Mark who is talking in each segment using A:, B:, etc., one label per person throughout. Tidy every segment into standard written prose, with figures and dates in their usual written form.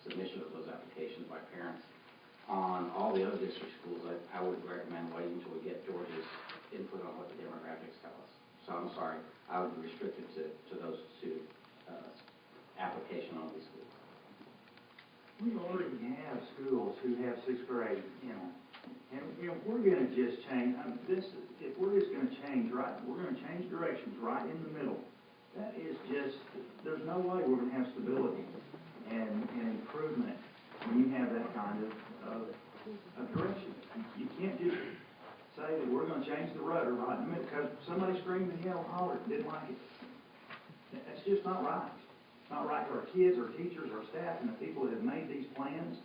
A: submission of those applications by parents. On all the other district schools, I would recommend waiting until we get George's input on what the demographics tell us. So I'm sorry, I would be restricted to those two application-only schools.
B: We already have schools who have sixth grade, and if we're going to just change, if we're just going to change, right, we're going to change directions right in the middle. That is just, there's no way we're going to have stability and improvement when you have that kind of direction. You can't just say that we're going to change the rudder right in the middle because somebody screamed and yelled and hollered and didn't like it. That's just not right. It's not right to our kids, our teachers, our staff, and the people that have made these plans.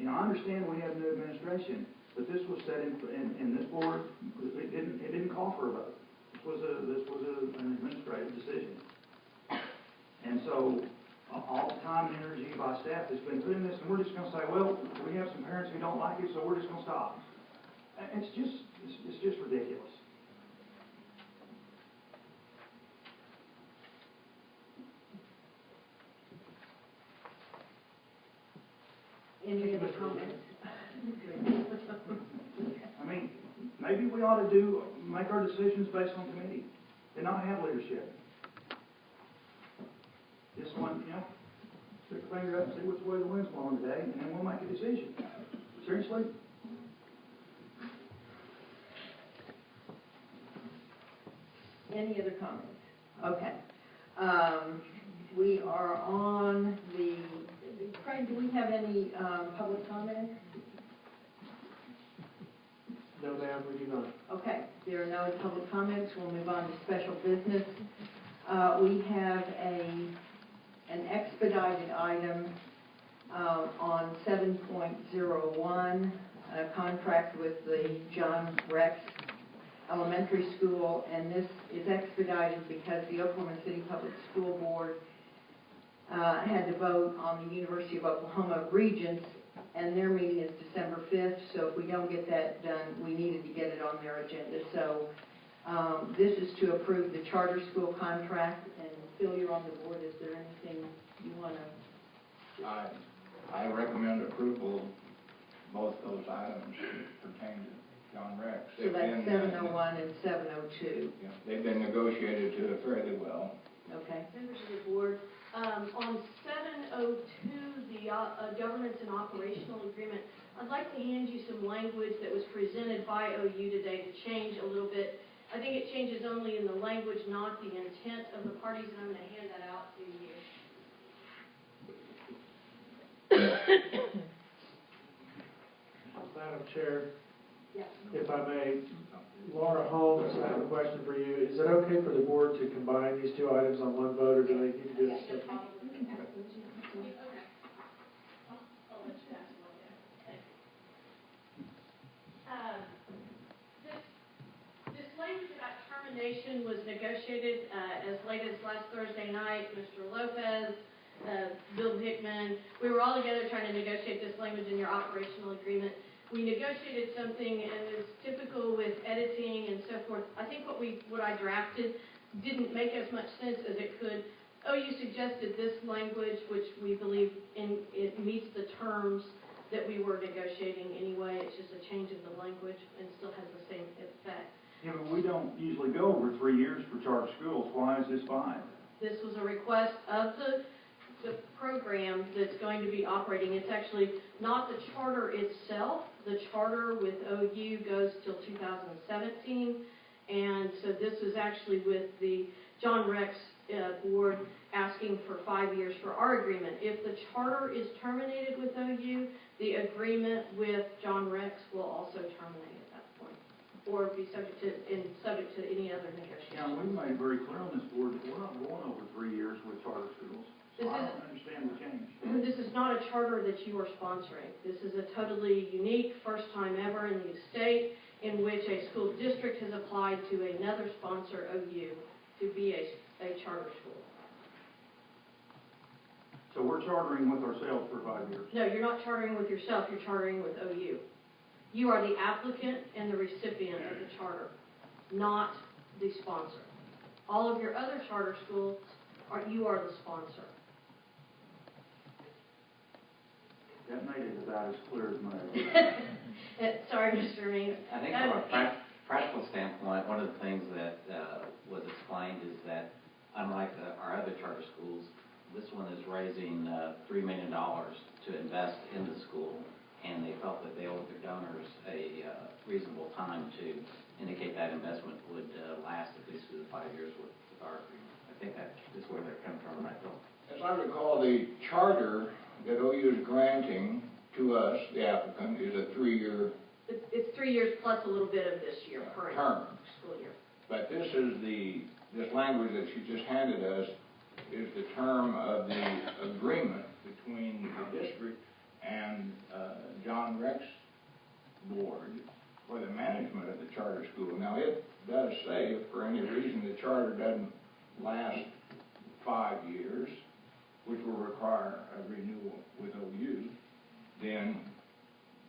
B: I understand we have new administration, but this was set in this board. It didn't call for a vote. This was an administrative decision. And so all the time and energy by staff has been put in this, and we're just going to say, well, we have some parents who don't like it, so we're just going to stop. It's just ridiculous.
C: Any other comments?
B: I mean, maybe we ought to make our decisions based on committee and not have leadership. Just one, stick a finger up and see which way the wind's blowing today, and then we'll make a decision. Seriously?
C: Any other comments? Okay. We are on the, Craig, do we have any public comments?
D: No, ma'am, we do not.
C: Okay, there are no public comments. We'll move on to special business. We have an expedited item on 7.01, a contract with the John Rex Elementary School, and this is expedited because the Oklahoma City Public School Board had to vote on the University of Oklahoma Regents, and their meeting is December 5th, so if we don't get that done, we needed to get it on their agenda. So this is to approve the charter school contract, and Phil, you're on the board. Is there anything you want to?
E: I recommend approval of both those items pertain to John Rex.
C: So that's 701 and 702.
E: Yeah, they've been negotiated to fairly well.
C: Okay.
F: Members of the board, on 702, the governance and operational agreement, I'd like to hand you some language that was presented by OU today to change a little bit. I think it changes only in the language, not the intent of the parties, and I'm going to hand that out to you.
D: Madam Chair,
F: Yes.
D: if I may, Laura Holmes, I have a question for you. Is it okay for the board to combine these two items on one vote, or do they need to do it separately?
F: Okay. I'll let you ask one. Thank you. This language about termination was negotiated as late as last Thursday night. Mr. Lopez, Bill Hickman, we were all together trying to negotiate this language in your operational agreement. We negotiated something, and as typical with editing and so forth, I think what I drafted didn't make as much sense as it could. OU suggested this language, which we believe it meets the terms that we were negotiating anyway. It's just a change of the language and still has the same effect.
B: Yeah, but we don't usually go over 3 years for charter schools. Why is this 5?
F: This was a request of the program that's going to be operating. It's actually not the charter itself. The charter with OU goes till 2017, and so this is actually with the John Rex board asking for 5 years for our agreement. If the charter is terminated with OU, the agreement with John Rex will also terminate at that point, or be subject to any other negotiation.
B: Yeah, we made very clear on this board that we're not going over 3 years with charter schools. So I don't understand the change.
F: This is not a charter that you are sponsoring. This is a totally unique, first time ever in the state in which a school district has applied to another sponsor, OU, to be a charter school.
B: So we're chartering with ourselves for 5 years.
F: No, you're not chartering with yourself, you're chartering with OU. You are the applicant and the recipient of the charter, not the sponsor. All of your other charter schools, you are the sponsor.
B: That made it about as clear as mud.
F: Sorry, Mr. Means.
A: I think from a practical standpoint, one of the things that was explained is that unlike our other charter schools, this one is raising $3 million to invest in the school, and they felt that they owed their donors a reasonable time to indicate that investment would last at least through the 5 years with our agreement. I think that is where they're coming from, right, Bill?
G: As I recall, the charter that OU is granting to us, the applicant, is a 3-year
F: It's 3 years plus a little bit of this year, current
G: term.
F: school year.
G: But this language that she just handed us is the term of the agreement between the district and John Rex Board for the management of the charter school. Now, it does say if for any reason the charter doesn't last 5 years, which will require a renewal with OU, then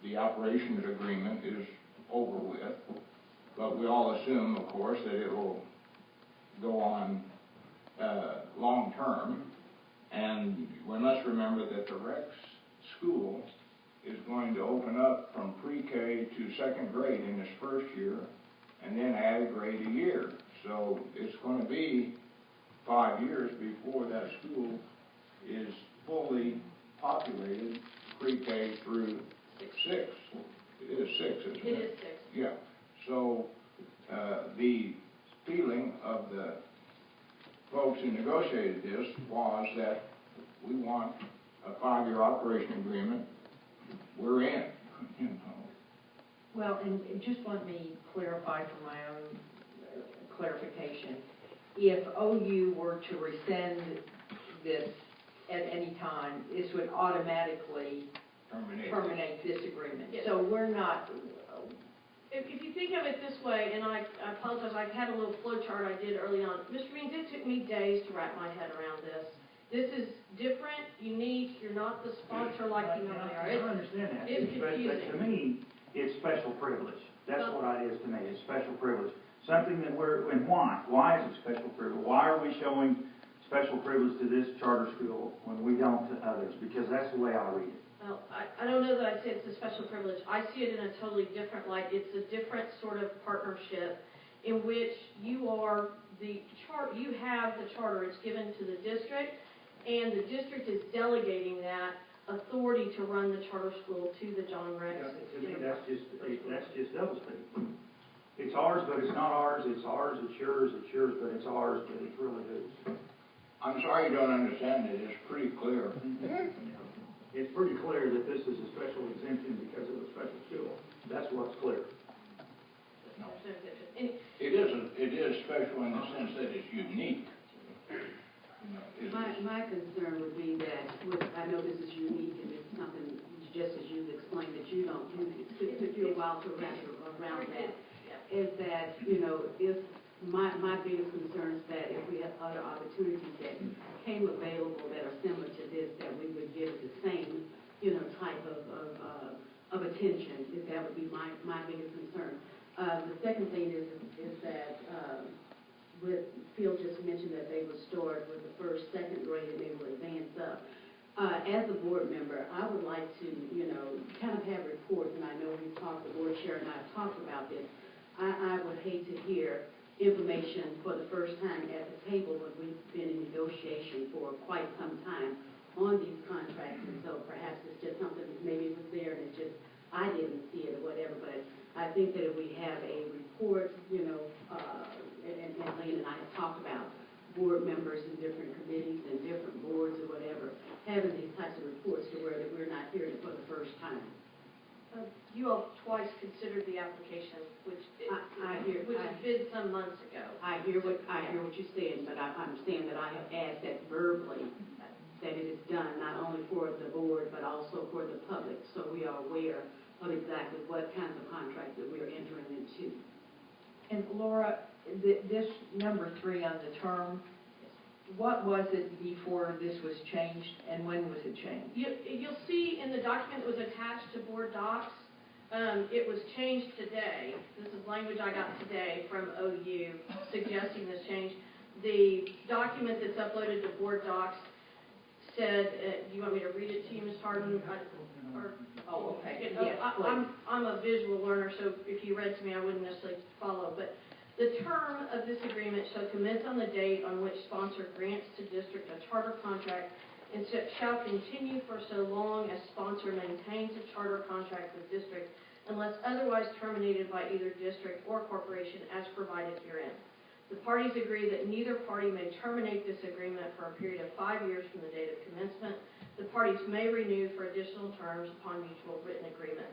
G: the operations agreement is over with. But we all assume, of course, that it will go on long term. And we must remember that the Rex school is going to open up from pre-K to second grade in its first year and then add a grade a year. So it's going to be 5 years before that school is fully populated, pre-K through 6. It is 6, isn't it?
F: It is 6.
G: Yeah. So the feeling of the folks who negotiated this was that we want a 5-year operation agreement. We're in, you know.
C: Well, and just let me clarify for my own clarification. If OU were to rescind this at any time, this would automatically terminate this agreement.
F: Yes.
C: So we're not,
F: If you think of it this way, and I apologize, I had a little flow chart I did early on. Mr. Means, it took me days to wrap my head around this. This is different, unique, you're not the sponsor like you normally are.
B: I understand that.
F: It's
B: But
F: confusing.
B: to me, it's special privilege. That's what it is to me, it's special privilege. Something that and why? Why is it special privilege? Why are we showing special privilege to this charter school when we don't to others? Because that's the way I read it.
F: Well, I don't know that I'd say it's a special privilege. I see it in a totally different light. It's a different sort of partnership in which you are you have the charter, it's given to the district, and the district is delegating that authority to run the charter school to the John Rex.
B: To me, that's just doublespeak. It's ours, but it's not ours. It's ours, it's yours, but it's ours, but it's really whose.
G: I'm sorry you don't understand it. It's pretty clear.
B: It's pretty clear that this is a special exemption because of a special school. That's what's clear.
G: It is special in the sense that it's unique.
H: My concern would be that, I know this is unique and it's something, just as you've explained, that you don't do, it took you a while to wrap around that, is that, if my biggest concern is that if we have other opportunities that came available that are similar to this, that we would give it the same, type of attention, if that would be my biggest concern. The second thing is that, Phil just mentioned that they would start with the first, second grade, and they will advance up. As a board member, I would like to, kind of have reports, and I know we've talked, the board chair and I have talked about this. I would hate to hear information for the first time at the table when we've been in negotiation for quite some time on these contracts, and so perhaps it's just something that maybe it was there and it's just, I didn't see it or whatever, but I think that if we have a report, and Lane and I have talked about board members in different committees and different boards or whatever, having these types of reports to where that we're not hearing it for the first time.
F: You all twice considered the application, which was bid some months ago.
H: I hear what you're saying, but I'm saying that I have asked that verbally, that it is done not only for the board, but also for the public, so we are aware of exactly what kinds of contracts that we're entering into.
C: and Laura, this number 3 on the term, what was it before this was changed, and when was it changed?
F: You'll see in the document that was attached to board docs, it was changed today. This is language I got today from OU suggesting this change. The document that's uploaded to board docs said, do you want me to read it to you, Ms. Hart? pardon, or
C: Oh, okay,
F: yeah,
C: yes,
F: I'm a visual learner, so if you read to me, I wouldn't necessarily follow, but the term of this agreement shall commence on the date on which sponsor grants to district a charter contract and shall continue for so long as sponsor maintains a charter contract with district unless otherwise terminated by either district or corporation as provided herein. The parties agree that neither party may terminate this agreement for a period of 5 years from the date of commencement. The parties may renew for additional terms upon mutual written agreement.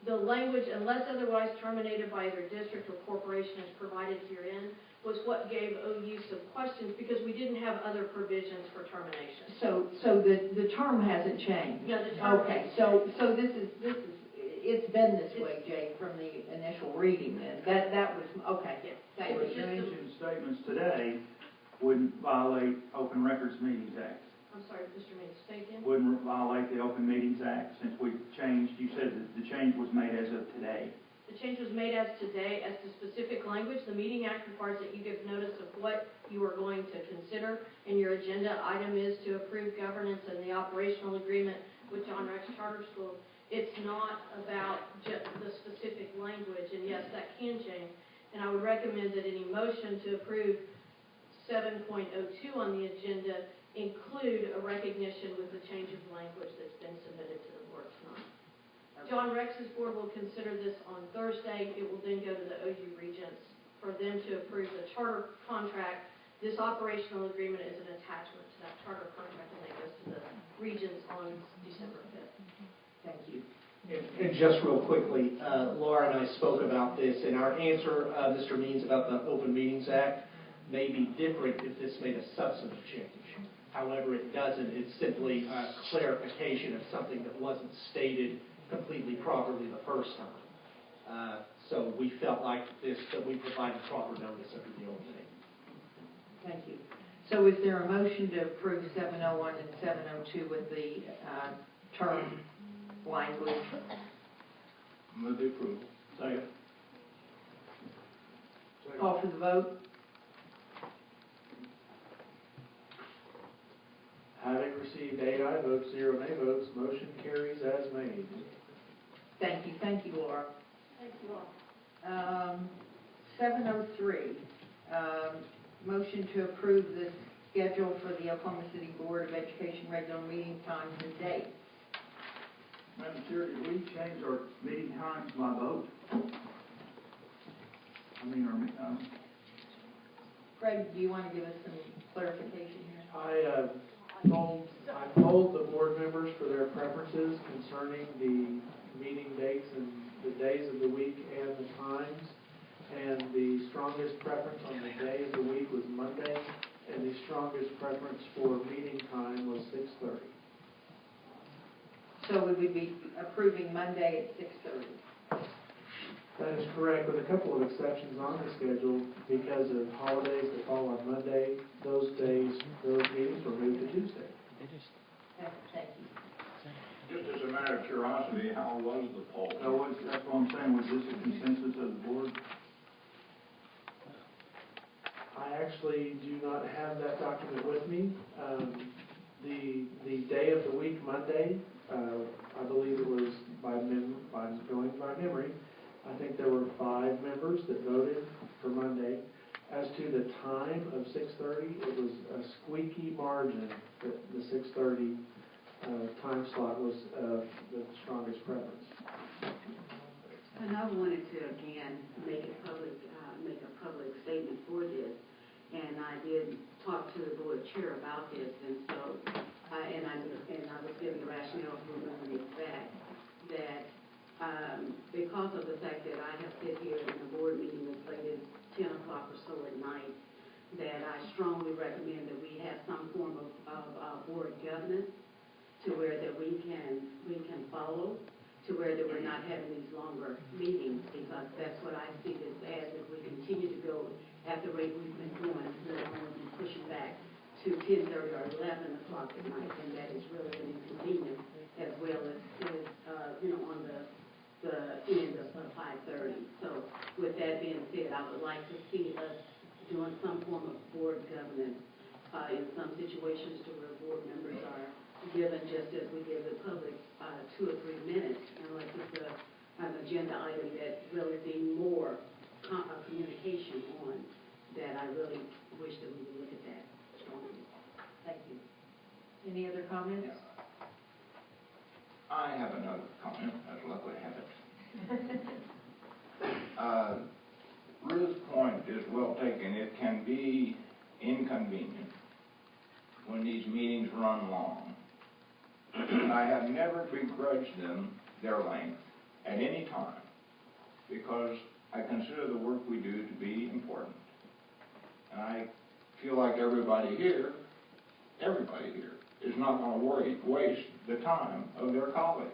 F: The language, unless otherwise terminated by either district or corporation as provided herein, was what gave OU some questions because we didn't have other provisions for termination.
C: So the term hasn't changed?
F: No, the term
C: Okay,
F: hasn't
C: so this is, it's been this way, Jay, from the initial reading then. That was, okay.
F: Yes.
C: Thank
B: So
C: you.
B: a change in statements today wouldn't violate Open Records Meetings Act.
F: I'm sorry, Mr. Mayor, say again?
B: Wouldn't violate the Open Meetings Act since we changed, you said that the change was made as of today.
F: The change was made as today. As to specific language, the Meeting Act requires that you give notice of what you are going to consider, and your agenda item is to approve governance and the operational agreement with John Rex Charter School. It's not about just the specific language, and yes, that can change. And I would recommend that any motion to approve 7.02 on the agenda include a recognition with the change of language that's been submitted to the board tonight. John Rex's board will consider this on Thursday. It will then go to the OU Regents for them to approve the charter contract. This operational agreement is an attachment to that charter contract, and that goes to the Regents on December 5th.
C: Thank you.
I: And just real quickly, Laura and I spoke about this, and our answer, Mr. Means, about the Open Meetings Act may be different if this made a substantive change. However, it doesn't. It's simply a clarification of something that wasn't stated completely properly the first time. So we felt like that we provided proper notice of the opening.
C: Thank you. So is there a motion to approve 701 and 702 with the term language?
G: Move the approval.
B: Second.
C: Call for the vote.
D: Having received 8 aye votes, 0 nay votes, motion carries as made.
C: Thank you, Laura.
F: Thank you all.
C: 703, motion to approve the schedule for the Oklahoma City Board of Education regular meeting times and dates.
B: Madam Chair, did we change our meeting times by vote?
C: Craig, do you want to give us some clarification here?
D: I told the board members for their preferences concerning the meeting dates and the days of the week and the times. And the strongest preference on the day of the week was Monday, and the strongest preference for meeting time was 6:30.
C: So we would be approving Monday at 6:30.
D: That is correct, with a couple of exceptions on the schedule. Because of holidays that fall on Monday, those meetings were moved to Tuesday.
C: Thank you.
G: Just as a matter of curiosity, how was the poll?
B: That's what I'm saying, was this a consensus of the board?
D: I actually do not have that document with me. The day of the week, Monday, I believe it was going by memory, I think there were 5 members that voted for Monday. As to the time of 6:30, it was a squeaky margin that the 6:30 time slot was the strongest preference.
H: And I wanted to, again, make a public statement for this. And I did talk to the board chair about this, and so, I was given the rationale for moving it back, that because of the fact that I have sit here in a board meeting as late as 10 o'clock or so at night, that I strongly recommend that we have some form of board governance to where that we can follow, to where that we're not having these longer meetings, because that's what I see this as. If we continue to go at the rate we've been going, we're going to be pushing back to 10:30 or 11 o'clock at night, and that is really an inconvenience, as well as on the end of 5:30. So with that being said, I would like to see us doing some form of board governance in some situations to where board members are given just as we give the public 2 or 3 minutes, unless it's an agenda item that really be more communication on, that I really wish that we would look at that strongly. Thank you.
C: Any other comments?
G: I have another comment, as luck would have it. Ruth's point is well taken. It can be inconvenient when these meetings run long. And I have never begrudged them their length at any time, because I consider the work we do to be important. And I feel like everybody here is not going to waste the time of their colleagues.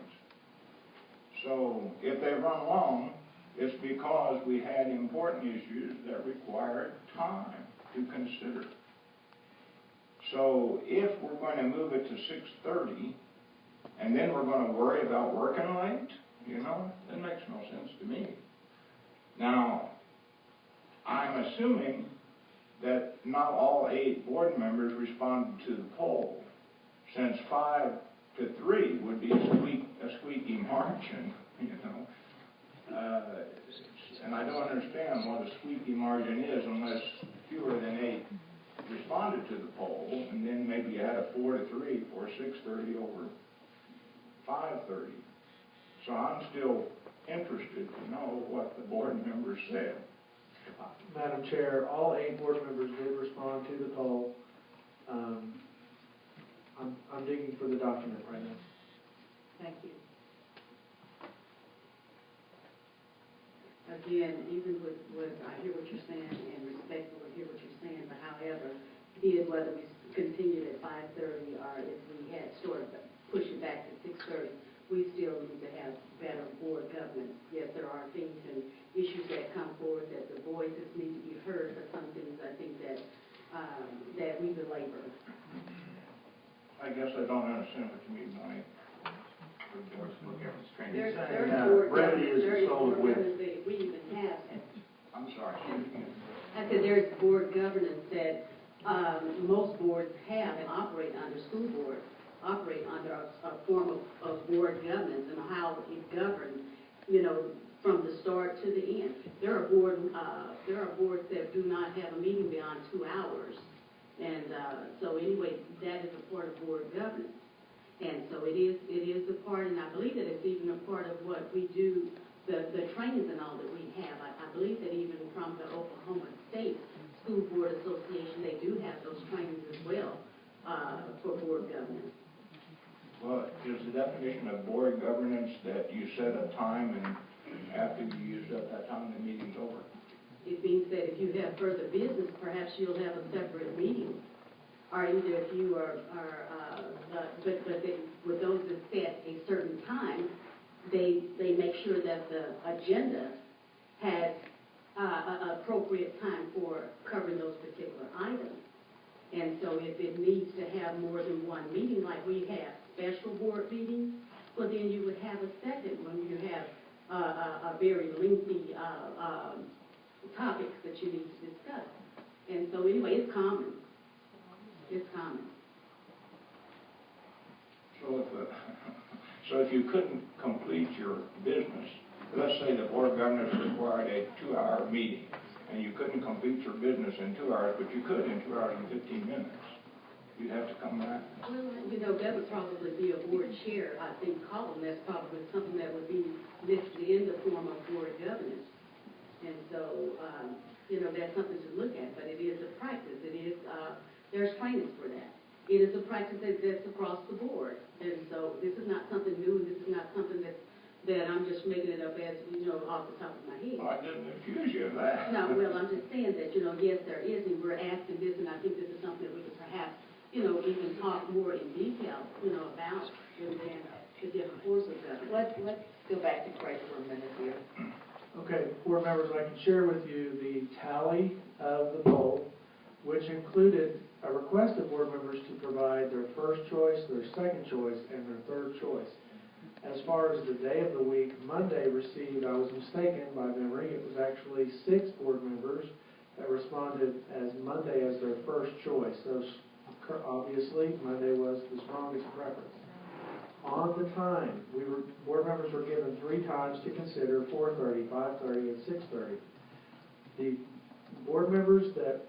G: So if they run long, it's because we had important issues that required time to consider. So if we're going to move it to 6:30, and then we're going to worry about working late, that makes no sense to me. Now, I'm assuming that not all 8 board members responded to the poll, since 5 to 3 would be a squeaky margin, and I don't understand what a squeaky margin is unless fewer than 8 responded to the poll, and then maybe you had a 4 to 3 for 6:30 over 5:30. So I'm still interested to know what the board members said.
D: Madam Chair, all 8 board members did respond to the poll. I'm digging for the document right now.
C: Thank you.
H: Again, even with I hear what you're saying and respectfully hear what you're saying, but however, be it whether we continued at 5:30 or if we had started push it back to 6:30, we still need to have better board governance. Yes, there are things and issues that come forward that the voices need to be heard, but some things I think that we belabor.
G: I guess I don't understand what you mean by
H: There's
B: brevity is the soul of wit.
H: that we even have.
G: I'm sorry.
H: I said there's board governance that most boards have and operate under. School boards operate under a form of board governance and how it governs, from the start to the end. There are boards that do not have a meeting beyond 2 hours, and so anyway, that is a part of board governance. And so it is a part, and I believe that it's even a part of what we do, the trainings and all that we have. I believe that even from the Oklahoma State School Board Association, they do have those trainings as well for board governance.
G: Well, is the definition of board governance that you set a time and after you use up that time, the meeting's over?
H: It means that if you have further business, perhaps you'll have a separate meeting. Or either if you but with those that set a certain time, they make sure that the agenda has appropriate time for covering those particular items. And so if it needs to have more than one meeting, like we have special board meetings, well then you would have a second when you have a very lengthy topics that you need to discuss. And so anyway, it's common. It's common.
G: So if you couldn't complete your business, let's say the board of governors required a 2-hour meeting, and you couldn't complete your business in 2 hours, but you could in 2 hours and 15 minutes, you'd have to come back.
H: Well, that would probably be a board chair, I think, column. That's probably something that would be listed in the form of board governance. And so, that's something to look at, but it is a practice. It is, there's trainings for that. It is a practice that's across the board. And so this is not something new, and this is not something that I'm just making it up as, off the top of my head.
G: Well, I didn't accuse you of that.
H: No, well, I'm just saying that, yes, there is, and we're asking this, and I think this is something that we could perhaps, even talk more in detail, about and the different forms of government.
C: Let's go back to Craig for a minute here.
D: Okay, board members, I can share with you the tally of the poll, which included a request of board members to provide their first choice, their second choice, and their third choice. As far as the day of the week, Monday received, I was mistaken by memory, it was actually 6 board members that responded as Monday as their first choice. Those Obviously, Monday was the strongest preference. On the time, board members were given 3 times to consider: 4:30, 5:30, and 6:30. The board members that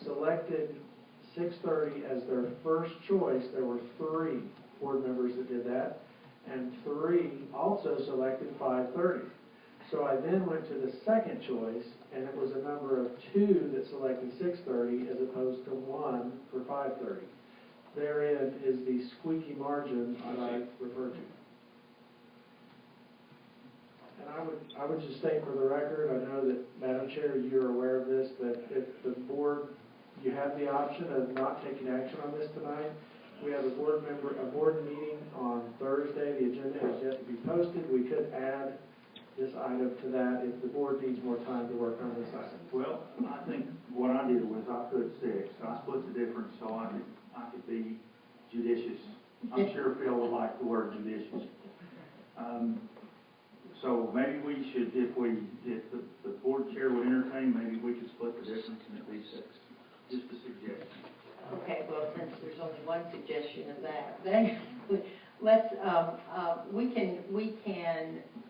D: selected 6:30 as their first choice, there were 3 board members that did that, and 3 also selected 5:30. So I then went to the second choice, and it was a number of 2 that selected 6:30 as opposed to 1 for 5:30. Therein is the squeaky margin that I referred to. And I would just state for the record, I know that, Madam Chair, you're aware of this, that if the board, you have the option of not taking action on this tonight. We have a board meeting on Thursday. The agenda has yet to be posted. We could add this item to that if the board needs more time to work on this item.
B: Well, I think what I did was I put 6. I split the difference so I could be judicious. I'm sure Phil would like the word judicious. So maybe we should, if the board chair would entertain, maybe we could split the difference and it be 6. Just a suggestion.
C: Okay, well, since there's only one suggestion of that, then let's, we can,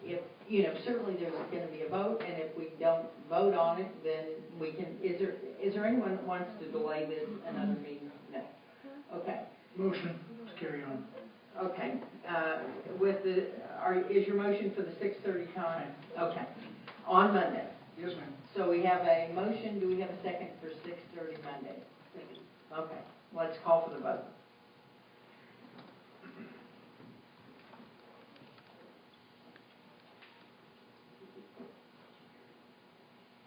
C: if, certainly there's going to be a vote, and if we don't vote on it, then we can, is there anyone that wants to delay this another meeting? No. Okay.
E: Motion to carry on.
C: Okay, is your motion for the 6:30 time? Okay, on Monday.
E: Yes, ma'am.
C: So we have a motion, do we have a second for 6:30 Monday? Okay, let's call for the vote.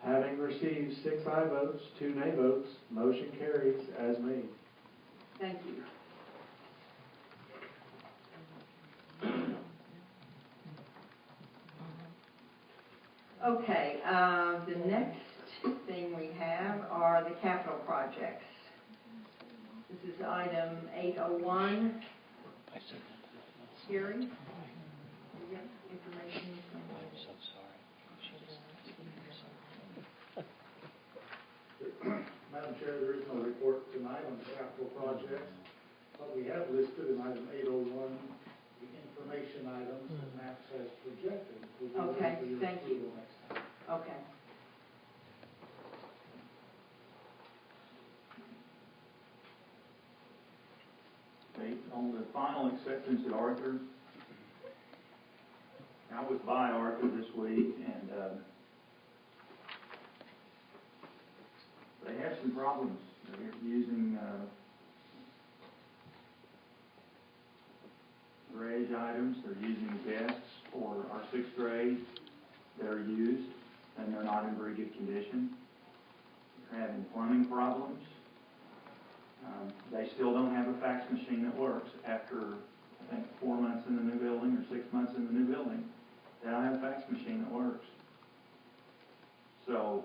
D: Having received 6 aye votes, 2 nay votes, motion carries as made.
C: Thank you. Okay, the next thing we have are the capital projects. This is item 801. Gary? You got information?
J: I'm so sorry.
K: Madam Chair, there is no report tonight on the capital projects. What we have listed in item 801, the information items that MAPS has projected. Will be
C: Okay,
K: for your
C: thank you.
K: approval next time.
C: Okay.
B: Okay, on the final acceptance at Arthur, I was by Arthur this week, and they have some problems. They're using grade items. They're using desks for our 6th grade that are used, and they're not in very good condition. They're having plumbing problems. They still don't have a fax machine that works after, I think, 4 months in the new building or 6 months in the new building. They don't have a fax machine that works. So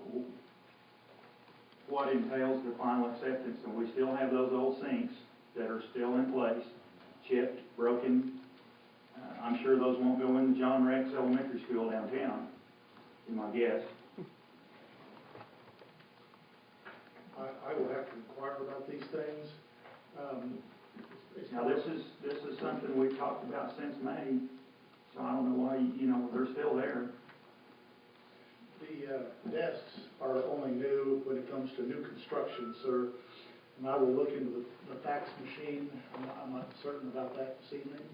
B: what entails the final acceptance? And we still have those old sinks that are still in place, chipped, broken. I'm sure those won't go in the John Rex Elementary School downtown, is my guess.
K: I will have to inquire about these things.
B: Now, this is something we've talked about since May, so I don't know why, they're still there.
K: The desks are only new when it comes to new construction, sir. And I will look into the fax machine. I'm not certain about that this evening.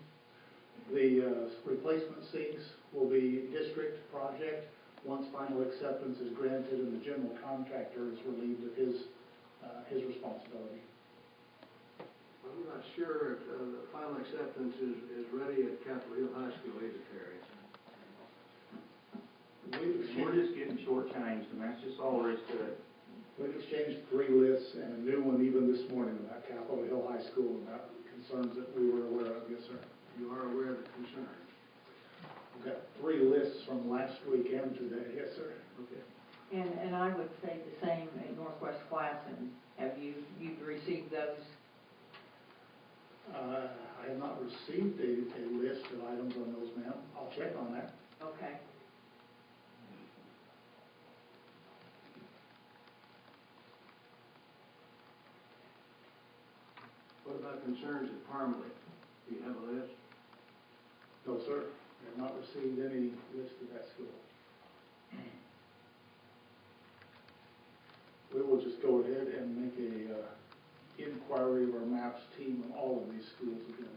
K: The replacement sinks will be district project once final acceptance is granted and the general contractor is relieved of his responsibility.
L: I'm not sure if the final acceptance is ready at Capitol Hill High School either, Terry.
B: We're just getting shortchanged, and that's just all there is to it.
K: We've exchanged 3 lists and a new one even this morning about Capitol Hill High School about concerns that we were aware of. Yes, sir.
L: You are aware of the concerns?
K: We've got 3 lists from last week and today. Yes, sir.
L: Okay.
C: And I would say the same at Northwest Classen. Have you've received those?
K: I have not received a list of items on those, ma'am. I'll check on that.
C: Okay.
L: concerns at Parmalee? Do you have a list?
K: No, sir, I have not received any list of that school. We will just go ahead and make a inquiry of our MAPS team on all of these schools again.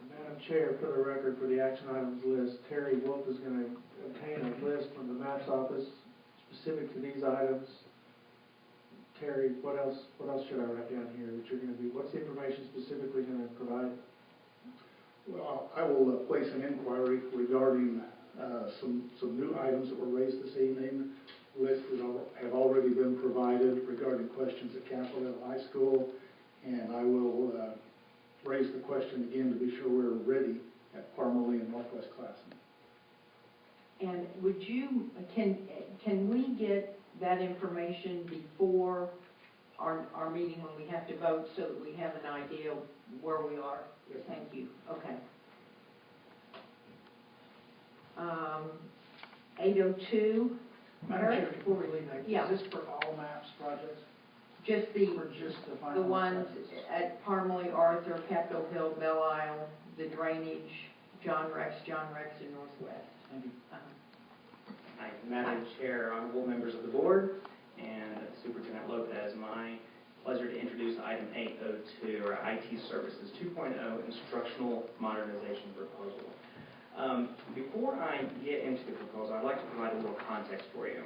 D: Madam Chair, for the record, for the action items list, Terry Wolf is going to obtain a list from the MAPS office specific to these items. Terry, what else should I write down here that you're going to do? What's the information specifically going to provide?
K: Well, I will place an inquiry regarding some new items that were raised this evening. Lists that have already been provided regarding questions at Capitol Hill High School, and I will raise the question again to be sure we're ready at Parmalee and Northwest Classen.
C: And would you, can we get that information before our meeting when we have to vote so that we have an idea of where we are?
I: Yes.
C: Thank you. Okay. 802.
K: Madam Chair, before we leave that,
C: Yeah.
K: is this for all MAPS projects
C: Just the
K: or just the final?
C: the ones at Parmalee, Arthur, Capitol Hill, Belle Isle, the drainage, John Rex, and Northwest.
K: Thank you.
J: Hi, Madam Chair, honorable members of the board, and Superintendent Lopez, my pleasure to introduce item 802, or IT Services 2.0 Instructional Modernization Proposal. Before I get into the proposal, I'd like to provide a little context for you.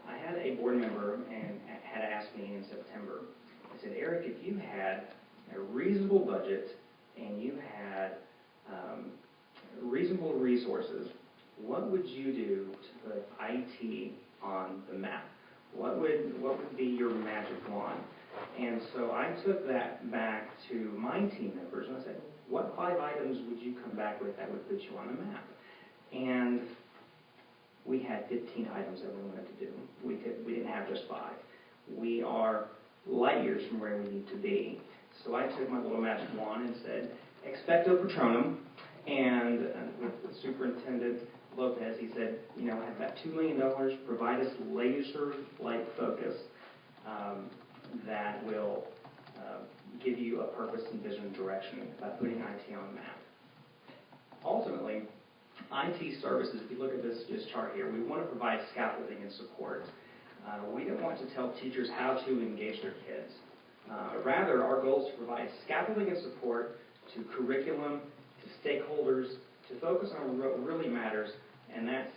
J: I had a board member and had asked me in September, I said, Eric, if you had a reasonable budget and you had reasonable resources, what would you do to put IT on the map? What would be your magic wand? And so I took that back to my team members and I said, what 5 items would you come back with that would put you on the map? And we had 15 items that we wanted to do. We didn't have just 5. We are light years from where we need to be. So I took my little magic wand and said, expecto patronum, and with Superintendent Lopez, he said, you know, at about $2 million, provide us laser-like focus that will give you a purpose and vision and direction by putting IT on the map. Ultimately, IT services, if you look at this chart here, we want to provide scaffolding and support. We don't want to tell teachers how to engage their kids. Rather, our goal is to provide scaffolding and support to curriculum, to stakeholders, to focus on what really matters, and that's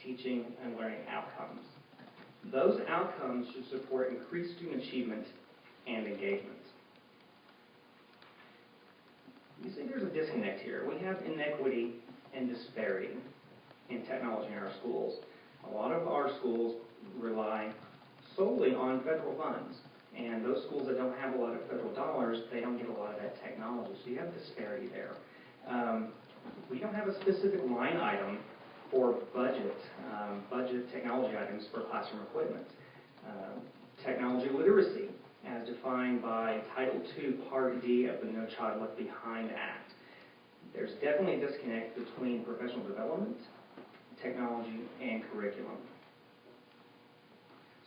J: teaching and learning outcomes. Those outcomes should support increased student achievement and engagement. You see there's a disconnect here. We have inequity and disparity in technology in our schools. A lot of our schools rely solely on federal funds, and those schools that don't have a lot of federal dollars, they don't get a lot of that technology. So you have disparity there. We don't have a specific line item for budget technology items for classroom equipment. Technology literacy, as defined by Title II, Part D of the No Child Left Behind Act. There's definitely a disconnect between professional development, technology, and curriculum.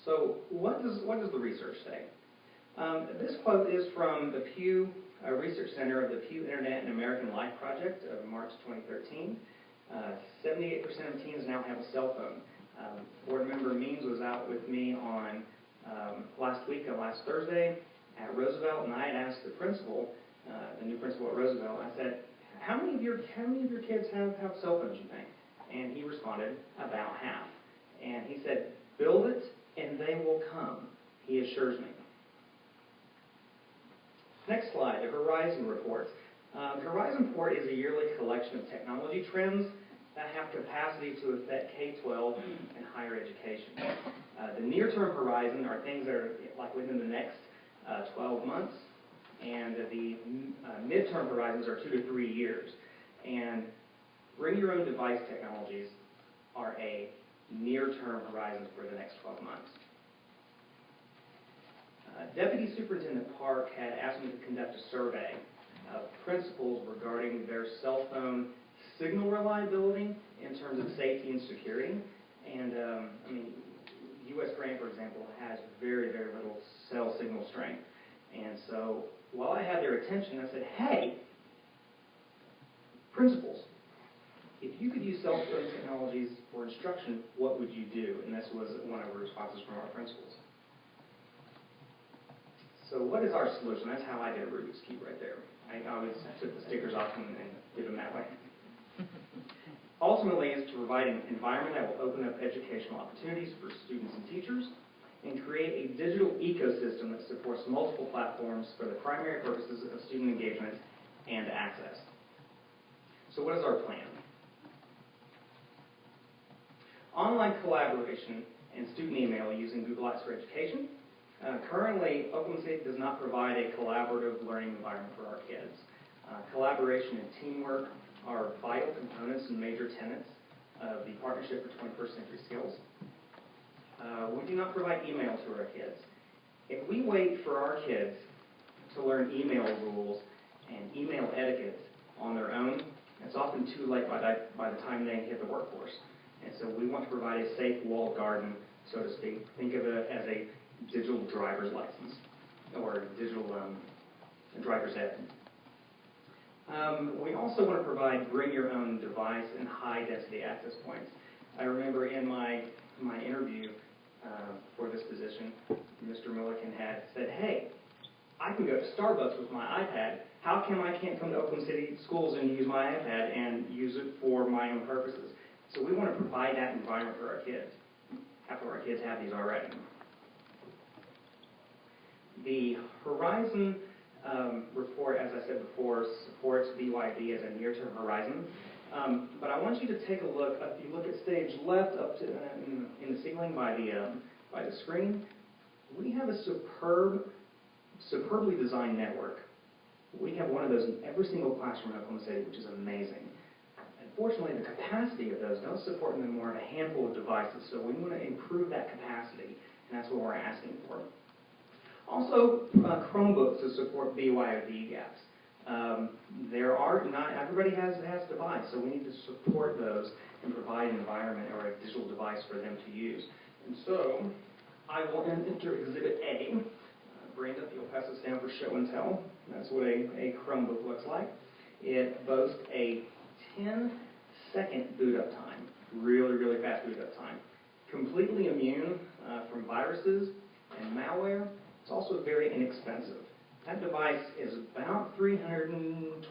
J: So what does the research say? This quote is from the Pew Research Center of the Pew Internet and American Life Project of March 2013. 78% of teens now have a cell phone. Board member Means was out with me on last Thursday at Roosevelt, and I had asked the principal, the new principal at Roosevelt, I said, how many of your kids have cell phones, you think? And he responded, about half. And he said, build it and they will come, he assures me. Next slide, the Horizon Report. The Horizon Report is a yearly collection of technology trends that have capacity to affect K-12 and higher education. The near-term horizon are things that are like within the next 12 months, and the midterm horizons are 2 to 3 years. And bring your own device technologies are a near-term horizon for the next 12 months. Deputy Superintendent Park had asked me to conduct a survey of principals regarding their cell phone signal reliability in terms of safety and security. And I mean, U.S. Grant, for example, has very, very little cell signal strength. And so while I had their attention, I said, hey, principals, if you could use self-learning technologies for instruction, what would you do? And this was one of the responses from our principals. So what is our solution? That's how I did a Rubik's Cube right there. I always took the stickers off and did them that way. Ultimately, is to provide an environment that will open up educational opportunities for students and teachers and create a digital ecosystem that supports multiple platforms for the primary purposes of student engagement and access. So what is our plan? Online collaboration and student email using Google Apps for Education. Currently, Oklahoma City does not provide a collaborative learning environment for our kids. Collaboration and teamwork are vital components and major tenets of the Partnership for 21st Century Skills. We do not provide email to our kids. If we wait for our kids to learn email rules and email etiquette on their own, it's often too late by the time they hit the workforce. And so we want to provide a safe walled garden, so to speak. Think of it as a digital driver's license or digital driver's ed. We also want to provide bring your own device and high density access points. I remember in my interview for this position, Mr. Milliken had said, hey, I can go to Starbucks with my iPad. How come I can't come to Oklahoma City schools and use my iPad and use it for my own purposes? So we want to provide that environment for our kids. Half of our kids have these already. The Horizon report, as I said before, supports BYD as a near-term horizon. But I want you to take a look. If you look at stage left up to in the ceiling by the screen, we have a superbly designed network. We have one of those in every single classroom in Oklahoma City, which is amazing. Unfortunately, the capacity of those don't support them more than a handful of devices, so we want to improve that capacity, and that's what we're asking for. Also, Chromebooks to support BYOD gaps. Not everybody has a device, so we need to support those and provide an environment or a digital device for them to use. And so, I will enter Exhibit A. Brenda, if you'll pass this down for show and tell. That's what a Chromebook looks like. It boasts a 10-second boot up time. Really, really fast boot up time. Completely immune from viruses and malware. It's also very inexpensive. That device is about $320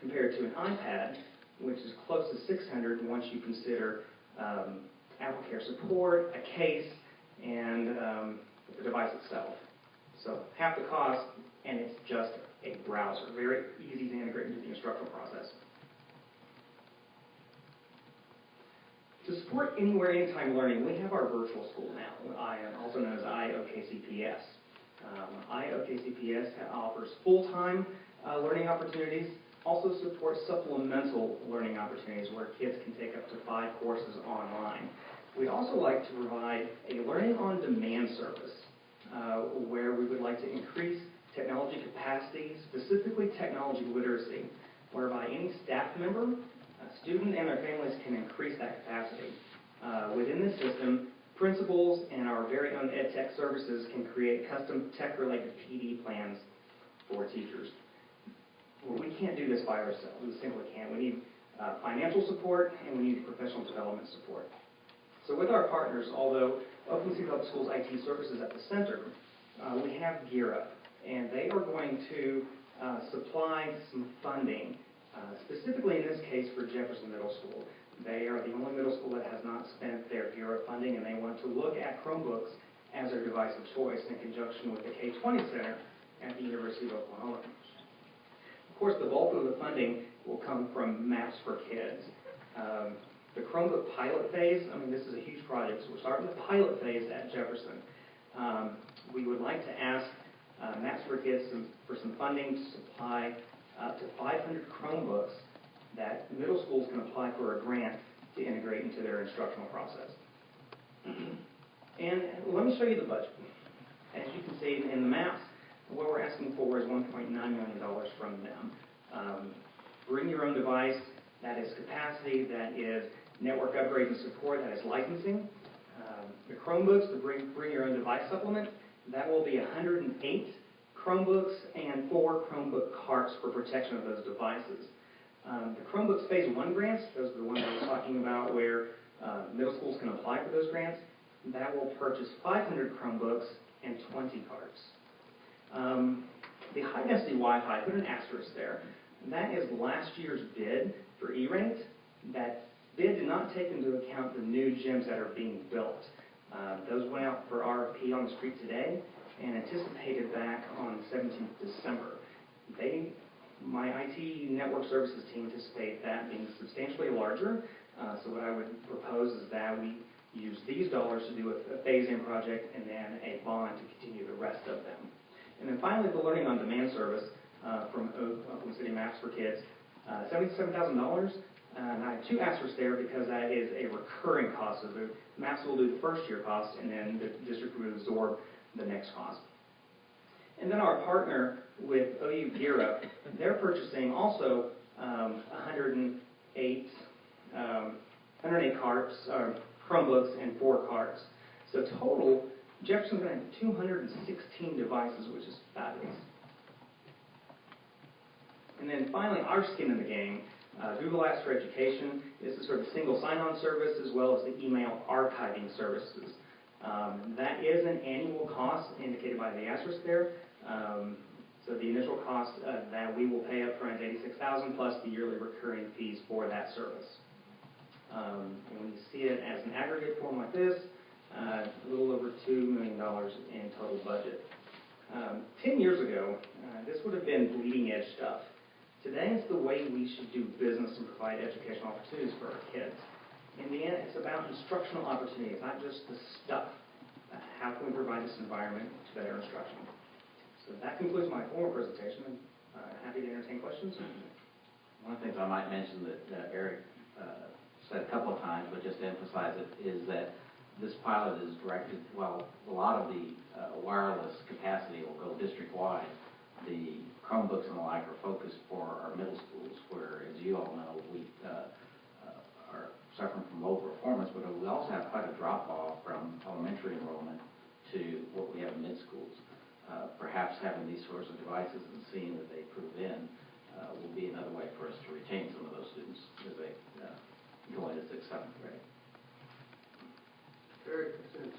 J: compared to an iPad, which is close to $600 once you consider AppleCare support, a case, and the device itself. So half the cost, and it's just a browser. Very easy to integrate into the instructional process. To support anywhere, anytime learning, we have our virtual school now, also known as IOKCPS. IOKCPS offers full-time learning opportunities, also supports supplemental learning opportunities where kids can take up to 5 courses online. We'd also like to provide a learning on demand service where we would like to increase technology capacity, specifically technology literacy, whereby any staff member, student, and their families can increase that capacity. Within the system, principals and our very own ed tech services can create custom tech-related PD plans for teachers. Well, we can't do this by ourselves. We simply can't. We need financial support, and we need professional development support. So with our partners, although Oklahoma City Public Schools IT Services at the center, we have Gear Up, and they are going to supply some funding, specifically in this case for Jefferson Middle School. They are the only middle school that has not spent their Gear Up funding, and they want to look at Chromebooks as their device of choice in conjunction with the K-20 Center at the University of Oklahoma. Of course, the bulk of the funding will come from Maps for Kids. The Chromebook pilot phase, this is a huge project, so we're starting the pilot phase at Jefferson. We would like to ask Maps for Kids for some funding to supply up to 500 Chromebooks that middle schools can apply for a grant to integrate into their instructional process. And let me show you the budget. As you can see in the maps, what we're asking for is $1.9 million from them. Bring your own device, that is capacity, that is network upgrades and support, that is licensing. The Chromebooks, the bring your own device supplement, that will be 108 Chromebooks and 4 Chromebook carts for protection of those devices. The Chromebooks Phase 1 grants, those are the ones I was talking about where middle schools can apply for those grants, that will purchase 500 Chromebooks and 20 carts. The high-density Wi-Fi, put an asterisk there. That is last year's bid for E-rate. That bid did not take into account the new gyms that are being built. Those went out for RFP on the street today and anticipated back on 17th December. My IT network services team anticipate that being substantially larger. So what I would propose is that we use these dollars to do a phase-in project and then a bond to continue the rest of them. And then finally, the Learning on Demand service from Oklahoma City Maps for Kids, $77,000. And I have 2 asterisks there because that is a recurring cost. So the Maps will do the first year cost, and then the district will absorb the next cost. And then our partner with OU Gear Up, they're purchasing also 108 carts, Chromebooks, and 4 carts. So total, Jefferson's going to have 216 devices, which is fabulous. And then finally, our skin in the game, Google Apps for Education. This is for the single sign-on service as well as the email archiving services. That is an annual cost indicated by the asterisk there. So the initial cost that we will pay up front is $86,000 plus the yearly recurring fees for that service. And when you see it as an aggregate form like this, a little over $2 million in total budget. 10 years ago, this would have been bleeding edge stuff. Today, it's the way we should do business and provide educational opportunities for our kids. In the end, it's about instructional opportunities, not just the stuff. How can we provide this environment to better instruction? So that concludes my formal presentation. I'm happy to entertain questions.
A: One of the things I might mention that Eric said a couple of times, but just to emphasize it, is that this pilot is directed, well, a lot of the wireless capacity will go district-wide. The Chromebooks and the like are focused for our middle schools, where, as you all know, we are suffering from low performance, but we also have quite a drop-off from elementary enrollment to what we have in mid-schools. Perhaps having these sorts of devices and seeing that they prove in will be another way for us to retain some of those students as they go into 6th, 7th grade.
L: Eric, since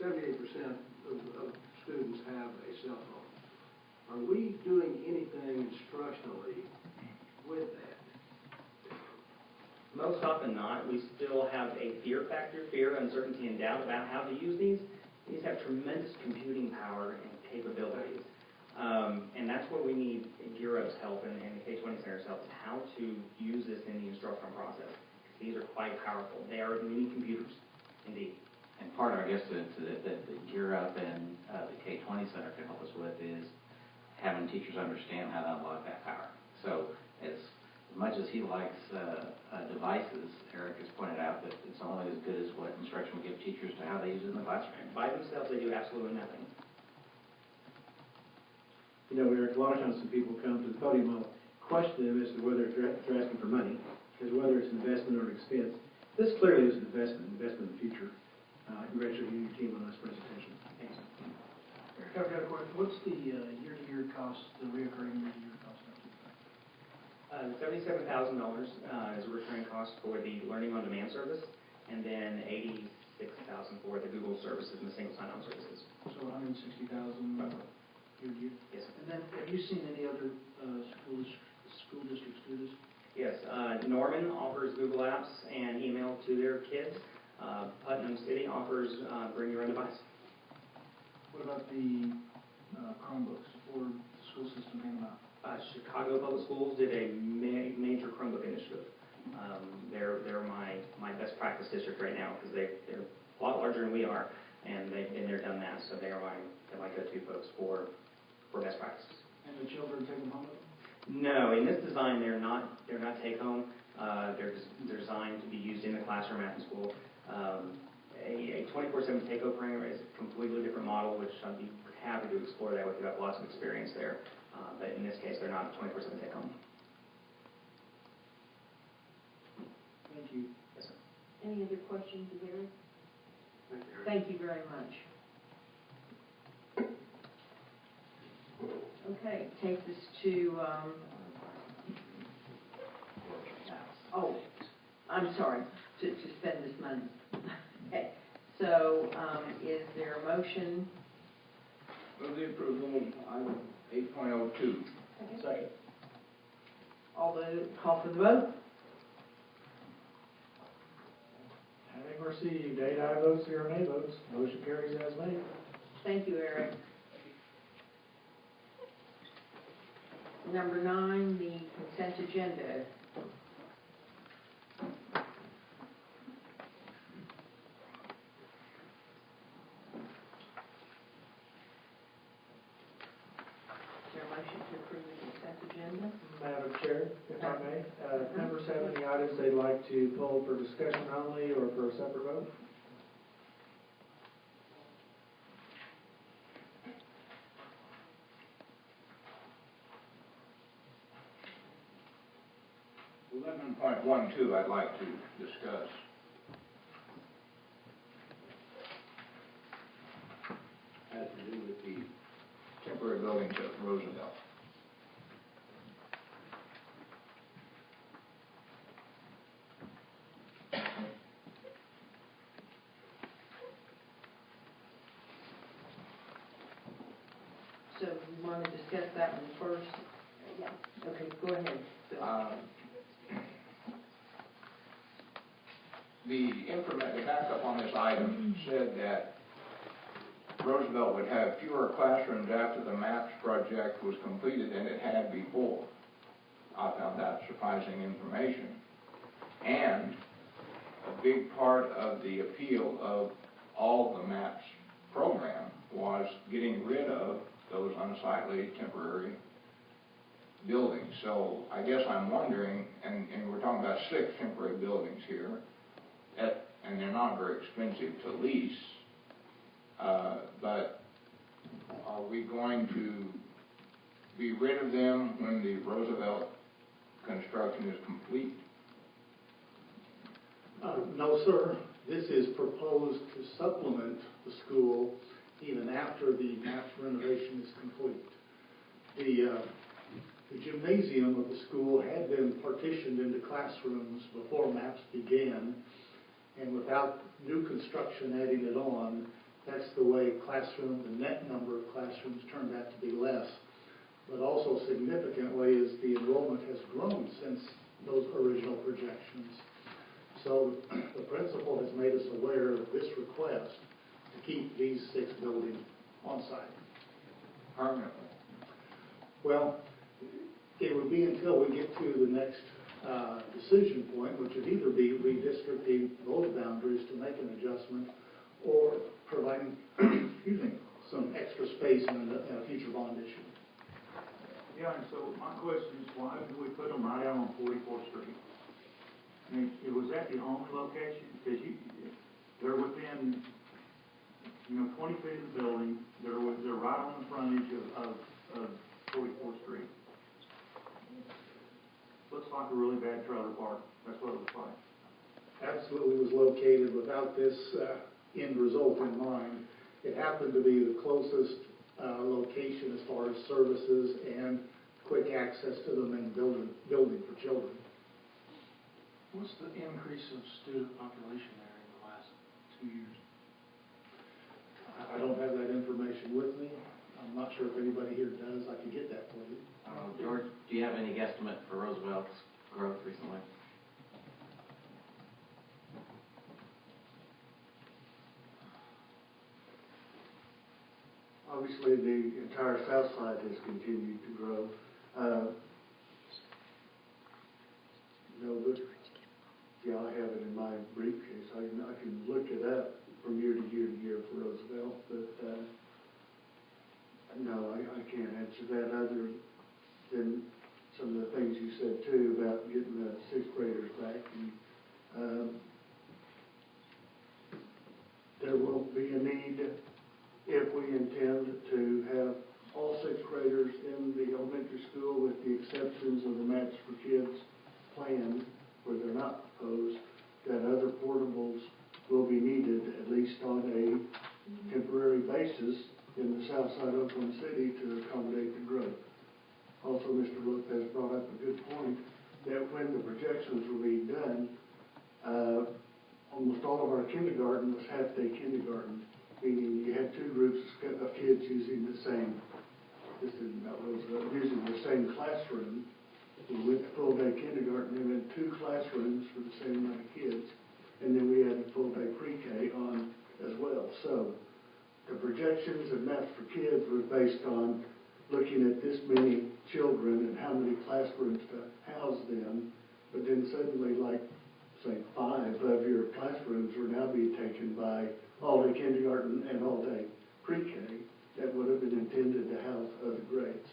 L: 78% of students have a cell phone, are we doing anything instructionally with that?
J: Most often not. We still have a fear factor, fear, uncertainty, and doubt about how to use these. These have tremendous computing power and capabilities. And that's where we need Gear Up's help and the K-20 Center's help, is how to use this in the instructional process. These are quite powerful. They are mini computers, indeed.
A: And part, I guess, that the Gear Up and the K-20 Center can help us with is having teachers understand how to unlock that power. So as much as he likes devices, Eric has pointed out that it's only as good as what instruction will give teachers to how they use it in the classroom.
J: By themselves, they do absolutely nothing.
M: You know, Eric, a lot of times when people come to the podium, I'll question them as to whether they're asking for money, as whether it's an investment or an expense. This clearly is an investment in the future. Congratulate you and your team on this presentation.
J: Thanks.
K: I've got a question. What's the year-to-year cost, the reoccurring year-to-year cost?
J: $77,000 is a recurring cost for the Learning on Demand service, and then $86,000 for the Google services and the single sign-on services.
K: So $160,000 year-to-year?
J: Yes, sir.
K: And then, have you seen any other school districts do this?
J: Yes, Norman offers Google Apps and email to their kids. Putnam City offers Bring Your Own Device.
K: What about the Chromebooks, or the school system hand them out?
J: Chicago Public Schools did a major Chromebook initiative. They're my best practice district right now because they're a lot larger than we are, and they've been there, done that. So they're my go-to folks for best practices.
K: And the children take them home with them?
J: No, in this design they're not take home. They're designed to be used in the classroom after school. A 24/7 take-home program is a completely different model, which I'd be happy to explore that with you. I've got lots of experience there. But in this case, they're not 24/7 take-home.
K: Thank you.
J: Yes, sir.
C: Any other questions of Eric?
L: Thank you, Eric.
C: Thank you very much. Okay, takes us to, oh, I'm sorry, to spend this money. Okay, so, is there a motion?
G: Move the approval of item 8.02.
I: Second.
C: All the, call for the vote?
D: Having received 8 aye votes, 0 nay votes, motion carries as made.
C: Thank you, Eric. Number 9, the consent agenda. Is there a motion to approve the consent agenda?
D: Madam Chair, if I may, members have any items they'd like to pull for discussion only or for a separate vote?
G: .12 I'd like to discuss. Has to do with the temporary buildings at Roosevelt.
C: So you want to discuss that one first? Yeah. Okay, go ahead, Bill.
G: The backup on this item said that Roosevelt would have fewer classrooms after the MAPS project was completed than it had before. I found that surprising information. And a big part of the appeal of all the MAPS program was getting rid of those unsightly temporary buildings. So I guess I'm wondering, and we're talking about 6 temporary buildings here, and they're not very expensive to lease, but are we going to be rid of them when the Roosevelt construction is complete?
K: No, sir. This is proposed to supplement the school even after the MAPS renovation is complete. The gymnasium of the school had been partitioned into classrooms before MAPS began, and without new construction adding it on, that's the way the net number of classrooms turned out to be less. But also significantly is the enrollment has grown since those original projections. So the principal has made us aware of this request to keep these 6 buildings on site.
G: Permanently?
K: Well, it would be until we get to the next decision point, which would either be redistricting those boundaries to make an adjustment or providing some extra space in a future bond issue.
B: Yeah, and so my question is, why did we put them right out on 44th Street? I mean, was that the only location? Because they're within, 20 feet of the building. They're right on the frontage of 44th Street. Looks like a really bad trailer park. That's what it looks like.
K: Absolutely was located without this end result in mind. It happened to be the closest location as far as services and quick access to the main building for children.
M: What's the increase of student population there in the last 2 years?
K: I don't have that information with me. I'm not sure if anybody here does. I could get that for you.
A: George, do you have any guesstimate for Roosevelt's growth recently?
L: Obviously, the entire south side has continued to grow. But yeah, I have it in my briefcase. I can look it up from year to year for Roosevelt, but no, I can't answer that other than some of the things you said too about getting the 6th graders back. And there will be a need, if we intend to have all 6th graders in the elementary school, with the exceptions of the Match for Kids plan, where they're not proposed, that other portables will be needed, at least on a temporary basis, in the south side of Oklahoma City to accommodate the growth. projections were being done, almost all of our kindergarten was half-day kindergarten, meaning you had two groups of kids using the same, this is about Roosevelt, using the same classroom. We went to full-day kindergarten, and then two classrooms for the same amount of kids, and then we added full-day pre-K on as well. So the projections of Maps for Kids was based on looking at this many children and how many classrooms to house them, but then suddenly, like, say, 5 of your classrooms are now being taken by all-day kindergarten and all-day pre-K that would have been intended to house other grades.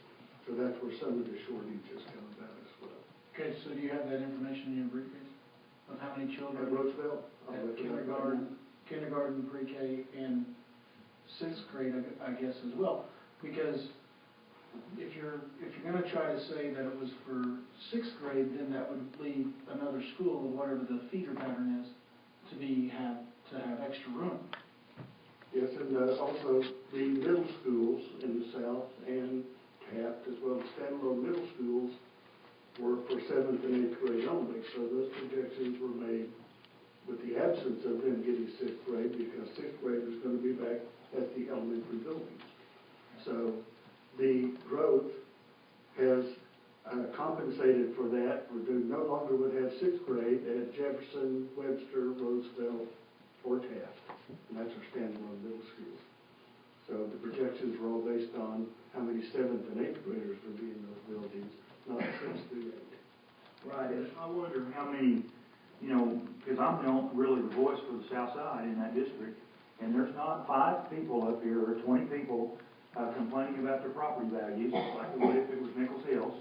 L: So that's where some of the shortages come about as well.
K: Okay, so do you have that information in your briefcase of how many children?
L: At Roosevelt?
K: At kindergarten, pre-K, and 6th grade, I guess, as well. Because if you're going to try to say that it was for 6th grade, then that would leave another school, whatever the feeder pattern is, to have extra room.
L: Yes, and also the middle schools in the south and Taft, as well as standalone middle schools, were for 7th and 8th grade only. So those projections were made with the absence of them getting 6th grade, because 6th grade was going to be back at the elementary buildings. So the growth has compensated for that. We no longer would have 6th grade at Jefferson, Webster, Roosevelt, or Taft. And that's our standalone middle schools. So the projections were all based on how many 7th and 8th graders would be in those buildings, not 6th through 8th.
B: Right, and I wonder how many, because I'm really the voice for the south side in that district, and there's not 5 people up here or 20 people complaining about their property values, like it would if it was Nichols Hills,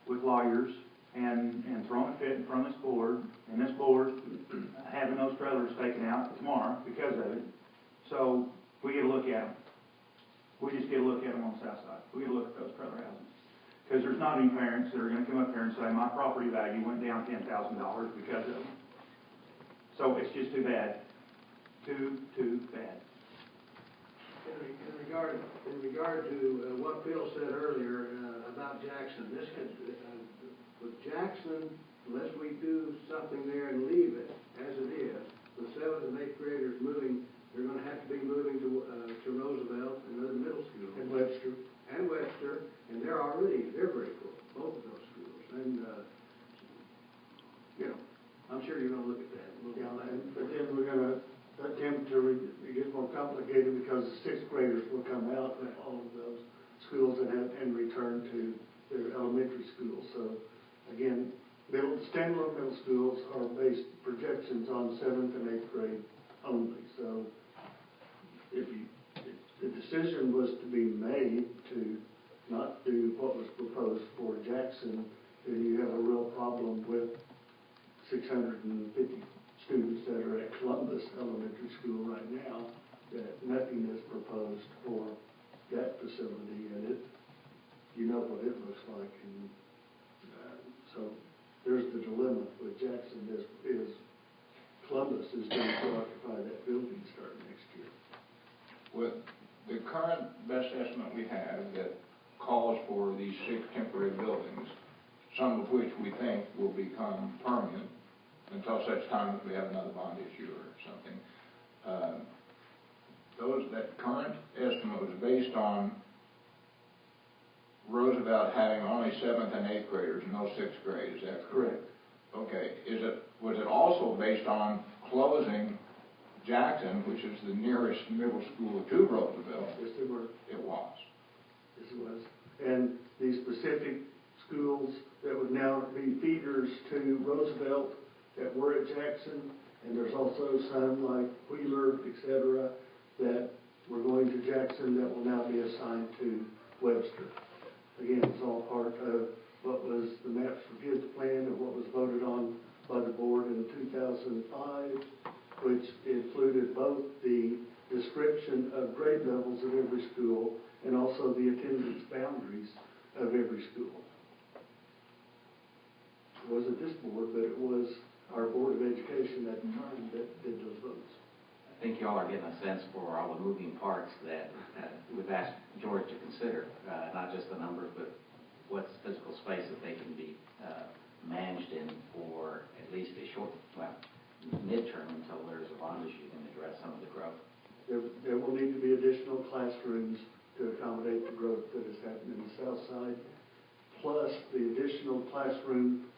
B: with lawyers and throwing a fit in front of this board, and this board having those trailers taken out tomorrow because of it. So we get a look at them. We just get a look at them on the south side. We get a look at those trailer houses. Because there's not any parents that are going to come up here and say, my property value went down $10,000 because of them. So it's just too bad. Too bad.
K: In regard to what Bill said earlier about Jackson, with Jackson, unless we do something there and leave it as it is, the 7th and 8th graders moving, they're going to have to be moving to Roosevelt and other middle schools.
L: And Webster.
K: And they're very full, both of those schools. And, I'm sure you're going to look at that.
L: Yeah, but then we're going to attempt to get more complicated, because the 6th graders will come out of all of those schools and return to their elementary schools. So again, standalone middle schools are based projections on 7th and 8th grade only. So if the decision was to be made to not do what was proposed for Jackson, then you have a real problem with 650 students that are at Columbus Elementary School right now, that nothing is proposed for that facility, and you know what it looks like. And so there's the dilemma with Jackson is Columbus is going to occupy that building starting next year.
G: With the current best estimate we have that calls for these 6 temporary buildings, some of which we think will become permanent until such time that we have another bond issue or something. That current estimate was based on Roosevelt having only 7th and 8th graders, no 6th grade. Is that correct? Okay. Was it also based on closing Jackson, which is the nearest middle school to Roosevelt?
L: Yes, it was.
G: It was.
L: Yes, it was. And the specific schools that would now be feeders to Roosevelt that were at Jackson, and there's also some like Wheeler, etc., that were going to Jackson that will now be assigned to Webster. Again, it's all part of what was the Maps for Kids plan and what was voted on by the board in 2005, which included both the description of grade levels of every school and also the attendance boundaries of every school. It wasn't this board, but it was our Board of Education at the time that did those votes.
A: I think y'all are getting a sense for all the moving parts that we've asked George to consider, not just the numbers, but what's physical space that they can be managed in for midterm until there's a bond issue and address some of the growth.
L: There will need to be additional classrooms to accommodate the growth that is happening in the south side, plus the additional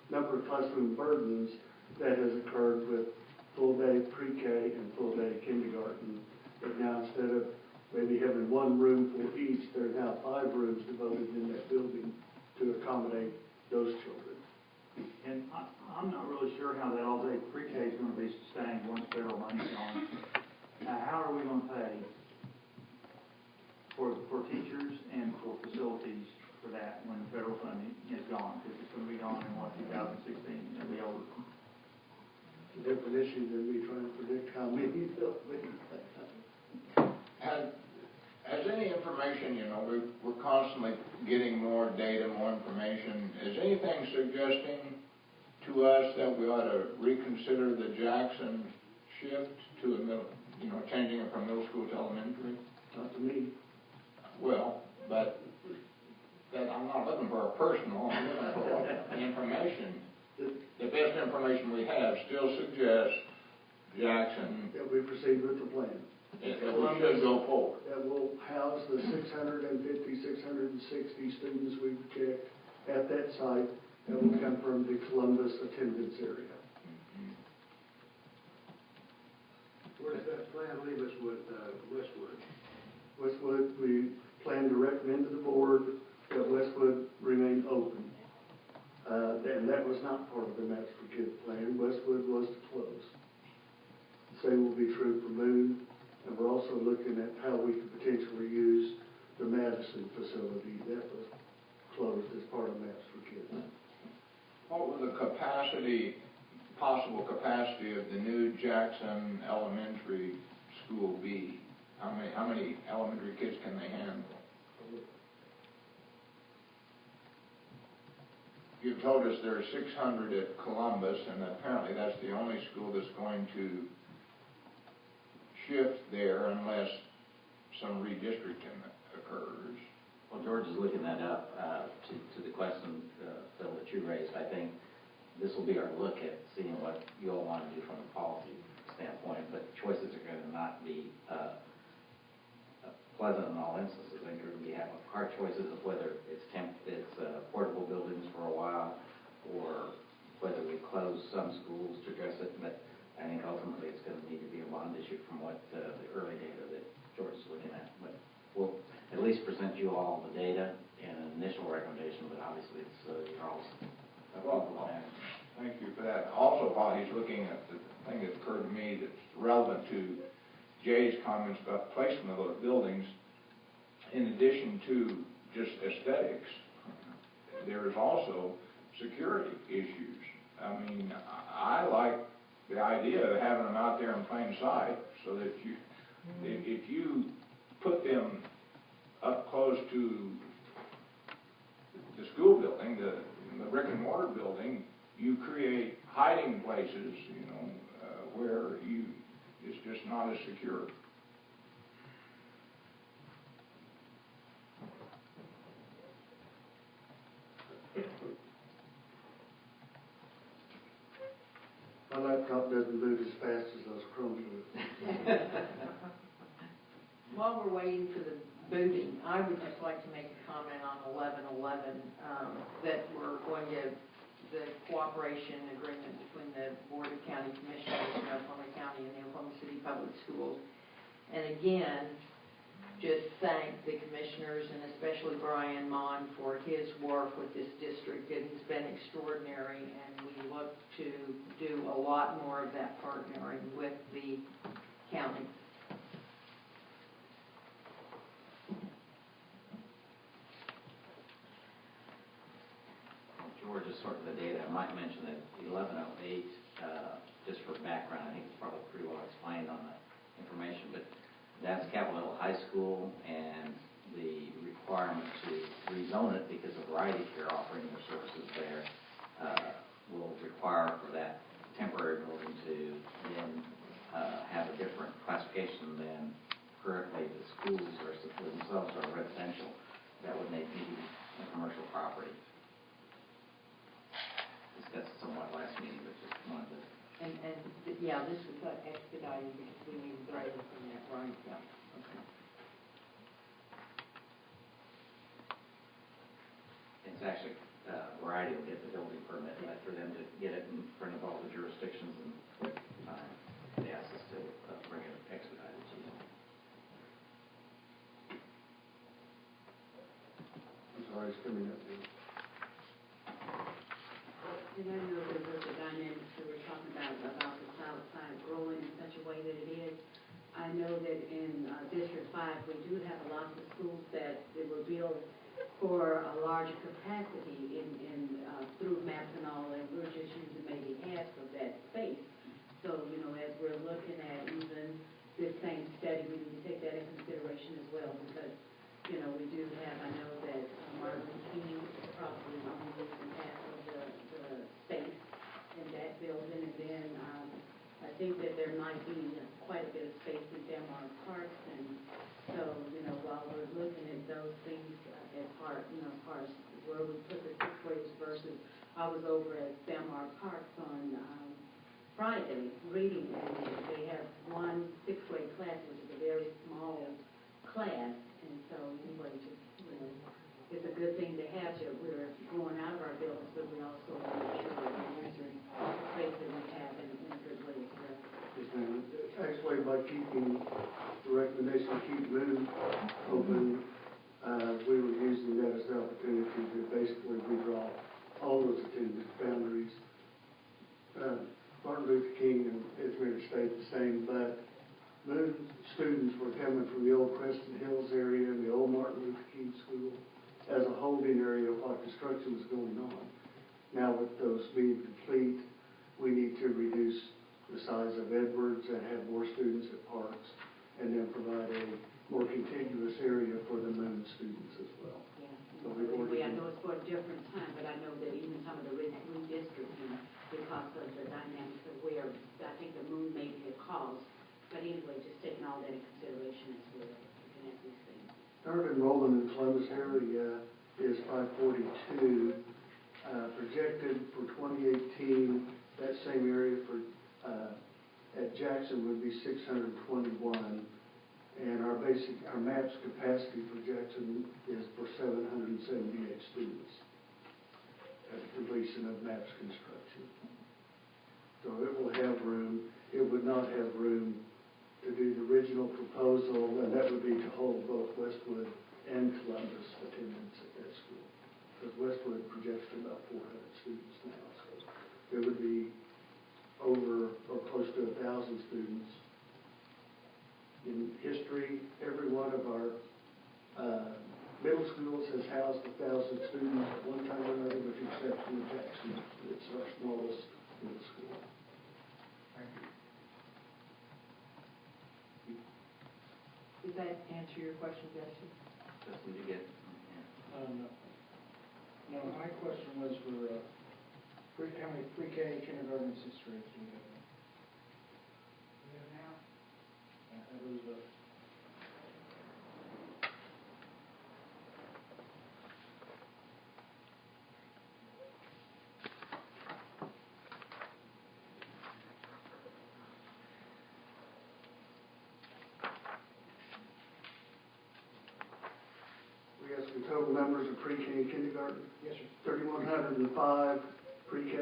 L: number of classroom burdens that has occurred with full-day pre-K and full-day kindergarten. But now instead of maybe having one room for each, there are now 5 rooms devoted in that building to accommodate those children.
B: And I'm not really sure how that all-day pre-K is going to be sustained once federal money's gone. Now, how are we going to pay for teachers and for facilities for that when federal funding is gone? Because it's going to be gone in, 2016, it'll be over.
L: It's a different issue than me trying to predict how many there'll be.
G: Has any information, we're constantly getting more data, more information. Is anything suggesting to us that we ought to reconsider the Jackson shift to a middle, changing it from middle school to elementary?
L: Not to me.
G: Well, but that I'm not looking for a personal, I'm looking for information. The best information we have still suggests Jackson.
L: That we proceed with the plan.
G: That we should go forward.
L: That will house the 650, 660 students we've checked at that site that will come from the Columbus attendance area.
K: Where does that plan leave us with Westwood?
L: Westwood, we plan to recommend to the board that Westwood remain open. And that was not part of the Match for Kids plan. Westwood was to close. Same will be true for Moon. And we're also looking at how we could potentially use the Madison facility that was closed as part of Match for Kids.
G: What will the possible capacity of the new Jackson Elementary School be? How many elementary kids can they handle? You've told us there are 600 at Columbus, and apparently that's the only school that's going to shift there unless some redistricting occurs.
A: Well, George is looking that up to the question, Phil, that you raised. I think this will be our look at seeing what you all want to do from a policy standpoint, but choices are going to not be pleasant in all instances. I think you're going to have hard choices of whether it's portable buildings for a while, or whether we close some schools to address it. But I think ultimately it's going to need to be a bond issue from what the early data that George is looking at. But we'll at least present you all the data and an initial recommendation, but obviously it's your all's.
G: Thank you for that. Also, while he's looking at the thing that occurred to me that's relevant to Jay's comments about placement of those buildings, in addition to just aesthetics, there is also security issues. I mean, I like the idea of having them out there in plain sight so that if you put them up close to the school building, the brick and mortar building, you create hiding places, where it's just not as secure.
L: My laptop doesn't move as fast as those Chrome do.
C: While we're waiting for the booting, I would just like to make a comment on 1111, that we're going to, the cooperation agreement between the Board of County Commissioners in Oklahoma County and the Oklahoma City Public Schools. And again, just thank the commissioners and especially Brian Mon for his work with this district. It has been extraordinary, and we look to do a lot more of that partnering with the county.
A: George is sort of the data. I might mention that 1108, just for background, I think it's probably pretty well explained on the information, but that's Capitol Hill High School, and the requirement to rezone it because of Variety Care offering their services there will require for that temporary building to then have a different classification than currently the schools are themselves are residential. That would make it a commercial property. Discussed somewhat last meeting, but just wanted to.
C: Yeah, this was expedited because we needed to go from that, right? Yeah, okay.
A: It's actually, Variety will get the building permit, but for them to get it in front of all the jurisdictions, and they asked us to bring it expedited to them.
L: I'm sorry, it's coming up now.
H: And I know that with the dynamics that we're talking about the south side growing in such a way that it is, I know that in District 5, we do have a lot of schools that they were built for a larger capacity through maps and all, and we're just using maybe half of that space. So, you know, as we're looking at even this same study, we need to take that in consideration as well, because, you know, we do have, I know that Martin Luther King probably only using half of the space in that building, and then I think that there might be quite a bit of space in Denmark Parks, and so, you know, while we're looking at those things as far as where we put the sixth graders versus, I was over at Denmark Parks on Friday reading, and they have one sixth grade class, which is a very small class, and so anyway, just, you know, it's a good thing to have that we're going out of our buildings, but we also want to make sure that we're using the space that we have in a good way as well.
L: Yes, ma'am. Actually, by keeping the recommendation to keep Moon open, we were using that as an opportunity to basically redraw all those attendance boundaries. Martin Luther King and Edmund stayed the same, but Moon students were coming from the old Preston Hills area and the old Martin Luther King School as a holding area while construction was going on. Now with those being complete, we need to reduce the size of Edwards and have more students at Parks, and then provide a more contiguous area for the Moon students as well.
H: Yeah.
L: So we've already,
H: I know it's for a different time, but I know that even some of the redistricting, because of the dynamics of where I think the Moon maybe had caused, but anyway, just taking all that in consideration as we're looking at these things.
L: current enrollment in Columbus area is 542. Projected for 2018, that same area for at Jackson would be 621. And our MAPS capacity for Jackson is for 778 students at the completion of MAPS construction. So it will have room. It would not have room to do the original proposal, and that would be to hold both Westwood and Columbus attendance at that school. Because Westwood projects to about 400 students now, so there would be over or close to 1,000 students. In history, every one of our middle schools has housed 1,000 students at one time or another, with the exception of Jackson. It's our smallest middle school.
B: Thank you.
C: Does that answer your question, Justin?
A: Just need to get,
D: No, my question was for, how many pre-K, kindergarten, and sixth grade do we have now?
B: We have now,
D: At Roosevelt.
L: We have some total numbers of pre-K and kindergarten.
D: Yes, sir.
L: 3,105 pre-K.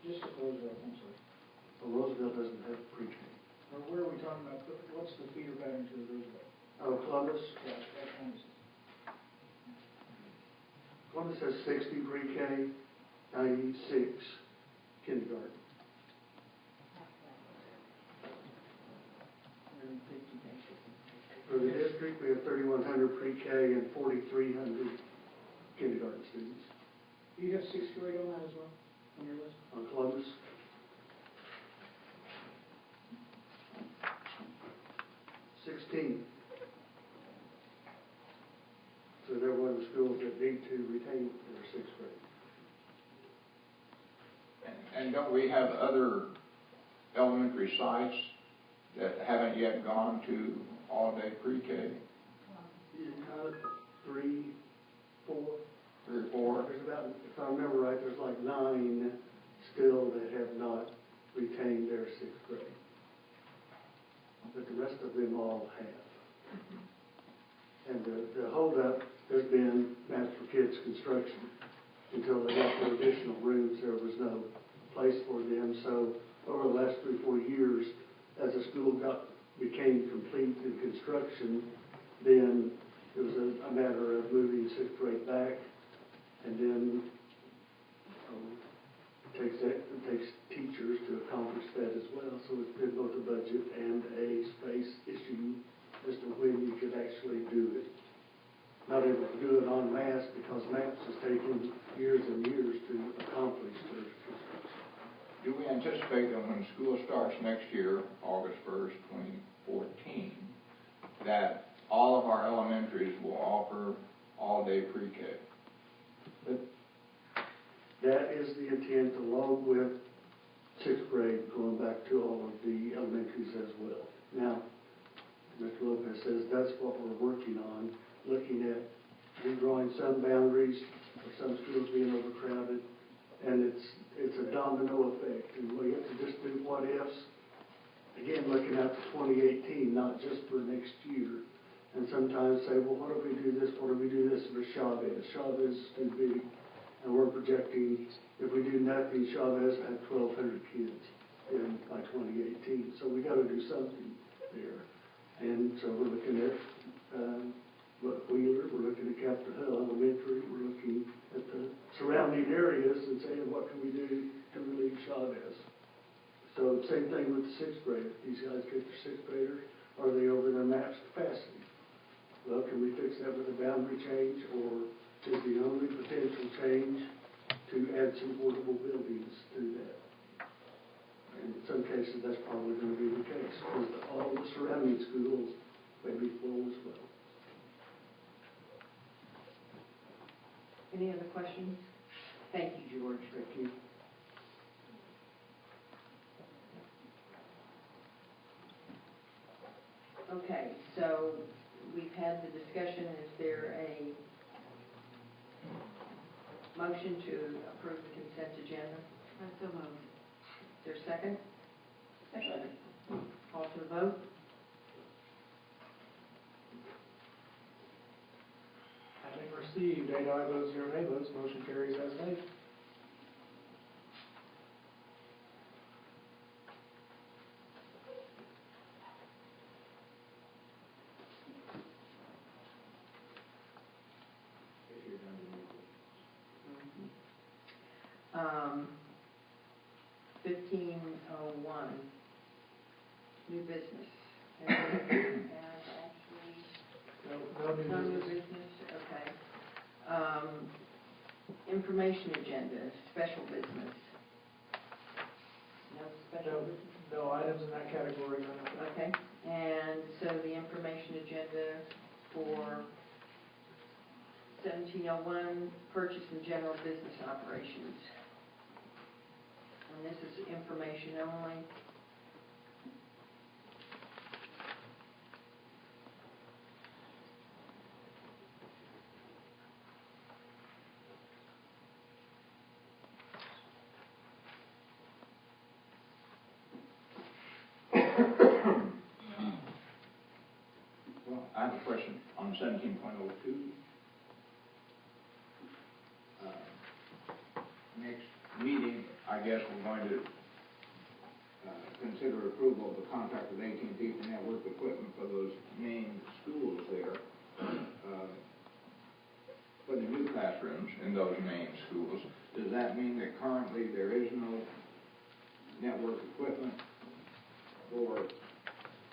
D: Just at Roosevelt, I'm sorry.
L: Well, Roosevelt doesn't have pre-K.
D: Or where are we talking about, what's the feeder pattern to Roosevelt?
L: Oh, Columbus.
D: Yeah, that's Columbus.
L: Columbus has 60 pre-K, 96 kindergarten.
C: 150 basis.
L: For the district, we have 3,100 pre-K and 4,300 kindergarten students.
D: Do you have sixth grade on that as well, on your list?
L: On Columbus, 16. So they're one of the schools that need to retain their sixth grade.
G: And don't we have other elementary sites that haven't yet gone to all-day pre-K?
L: You got 3, 4.
G: 3 or 4?
L: There's about, if I remember right, there's like 9 still that have not retained their sixth grade. But the rest of them all have. And the holdup has been Maps for Kids construction. Until they got their additional rooms, there was no place for them. So over the last 3 or 4 years, as the school became complete in construction, then it was a matter of moving sixth grade back, and then it takes teachers to accomplish that as well. So it's been both a budget and a space issue as to when you could actually do it. Not able to do it en masse because MAPS has taken years and years to accomplish their construction.
G: Do we anticipate that when school starts next year, August 1st, 2014, that all of our elementaries will offer all-day pre-K?
L: That is the intent, along with sixth grade, going back to all of the elementaries as well. Now, Mr. Lopez says that's what we're working on, looking at redrawing some boundaries of some schools being overcrowded, and it's a domino effect, and we have to just do what ifs. Again, looking out to 2018, not just for next year, and sometimes say, well, what if we do this? What if we do this for Chavez? Chavez is too big, and we're projecting if we do nothing, Chavez will have 1,200 kids by 2018. So we got to do something there, and so we're looking at Wheeler, we're looking at Capitol Hill Elementary, we're looking at the surrounding areas and saying, what can we do to relieve Chavez? So same thing with the sixth grade. These guys get their sixth graders, are they over their MAPS capacity? Well, can we fix that with a boundary change, or is the only potential change to add some portable buildings to that? And in some cases, that's probably going to be the case, because all the surrounding schools may be full as well.
C: Any other questions? Thank you, George.
L: Thank you.
C: Okay, so we've had the discussion. Is there a motion to approve the consent agenda?
H: So moved.
C: Is there a second? Second. Call for the vote.
D: Having received 8 aye votes, 0 nay votes, motion carries as made.
A: If you're done, then you
C: 1501, new business. And actually,
D: No new business.
C: Okay. Information agenda, special business. No special business?
D: No items in that category. No.
C: Okay. And so the information agenda for 1701, purchase and general business operations. And this is information only.
G: Well, I have a question on 17.02. Next meeting, I guess we're going to consider approval of the contract with AT&T for network equipment for those main schools there, for the new classrooms in those main schools. Does that mean that currently there is no network equipment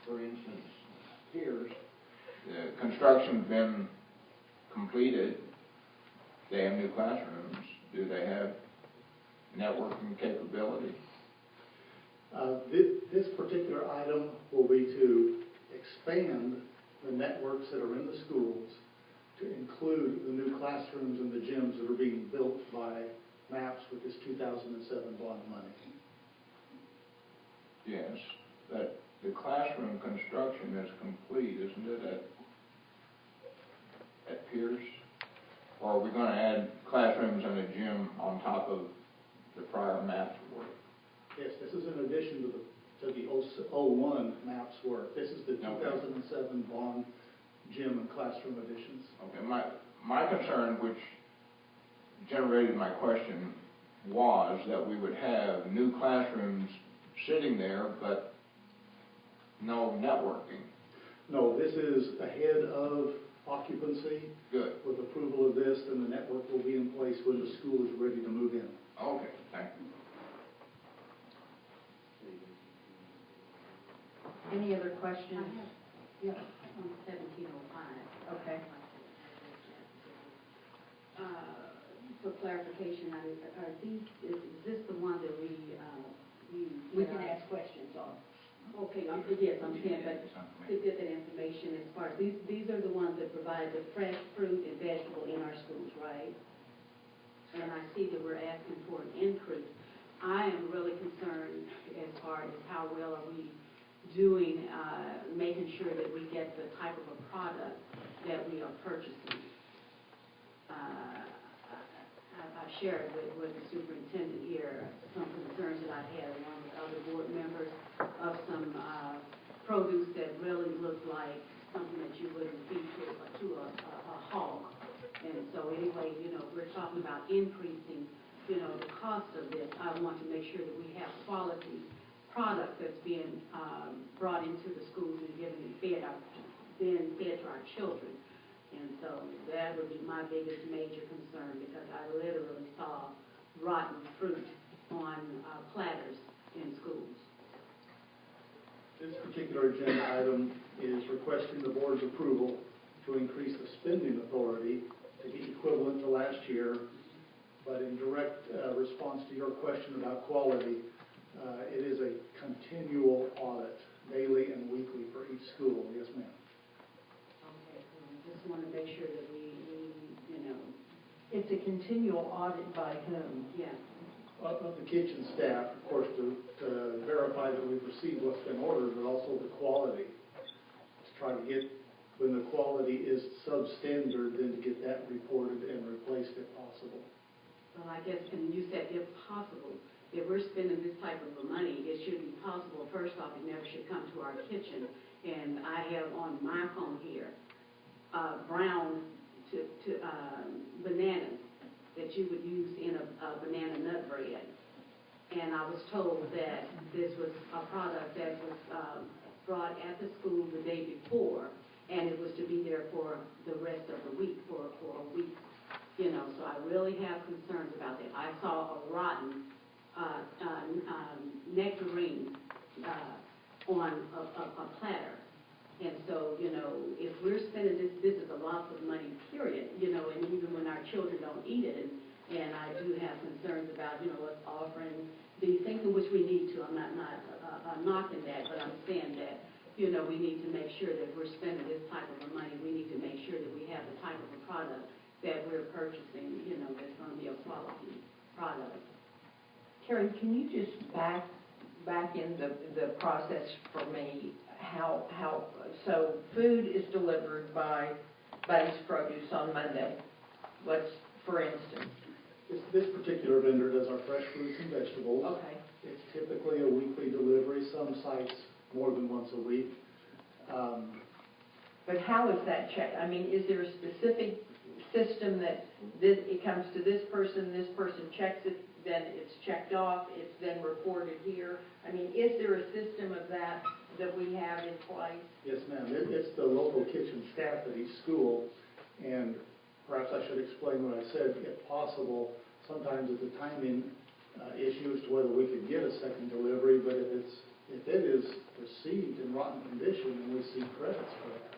G: for instance, Pierce? The construction's been completed. They have new classrooms. Do they have networking capability?
K: This particular item will be to expand the networks that are in the schools to include the new classrooms and the gyms that are being built by MAPS with this 2007 bond money.
G: Yes, but the classroom construction is complete, isn't it, at Pierce? Or are we going to add classrooms and a gym on top of the prior MAPS work?
K: Yes, this is in addition to the 01 maps work. This is the 2007 Vaughn gym and classroom additions.
G: Okay, my concern, which generated my question, was that we would have new classrooms sitting there, but no networking.
K: No, this is ahead of occupancy.
G: Good.
K: With approval of this, then the network will be in place when the school is ready to move in.
G: Okay, thank you.
C: Any other questions?
H: Yeah, on 1705.
C: Okay.
H: For clarification, are these, is this the one that we
C: We can ask questions on.
H: Okay, yes, I'm saying, but to get that information as far as, these are the ones that provide the fresh fruit and vegetable in our schools, right? And I see that we're asking for an increase. I am really concerned as far as how well are we doing, making sure that we get the type of a product that we are purchasing. I've shared with the superintendent here some concerns that I've had along with other board members of some produce that really looked like something that you wouldn't feed to a hog. And so anyway, we're talking about increasing, the cost of this. I want to make sure that we have quality product that's being brought into the schools and being fed to our children. And so that would be my biggest major concern, because I literally saw rotten fruit on platters in schools.
K: This particular agenda item is requesting the board's approval to increase the spending authority to be equivalent to last year, but in direct response to your question about quality, it is a continual audit, daily and weekly for each school. Yes, ma'am.
H: Just want to make sure that we.
C: It's a continual audit by whom?
H: Yeah.
K: Of the kitchen staff, of course, to verify that we've received what's been ordered, but also the quality. To try to get, when the quality is substandard, then to get that reported and replaced if possible.
H: Well, I guess, and you said if possible, if we're spending this type of money, it should be possible. First off, it never should come to our kitchen. And I have on my phone here, brown bananas that you would use in a banana nut bread. And I was told that this was a product that was brought at the school the day before, and it was to be there for the rest of the week, for a week. So I really have concerns about that. I saw a rotten nectarine on a platter. And so, if we're spending this is a loss of money, period, and even when our children don't eat it, and I do have concerns about, us offering these things, in which we need to. I'm not knocking that, but I'm saying that, we need to make sure that if we're spending this type of money, we need to make sure that we have the type of a product that we're purchasing, that's going to be a quality product.
C: Terry, can you just back in the process for me? How so food is delivered by Buddy's Produce on Monday. Let's, for instance.
K: This particular vendor does our fresh fruits and vegetables.
C: Okay.
K: It's typically a weekly delivery. Some sites more than once a week.
C: But how is that checked? I mean, is there a specific system that it comes to this person checks it, then it's checked off, it's then reported here? I mean, is there a system of that we have in place?
K: Yes, ma'am. It's the local kitchen staff at each school, and perhaps I should explain what I said. If possible, sometimes it's a timing issue as to whether we could get a second delivery, but if it is received in rotten condition, then we see credits for that.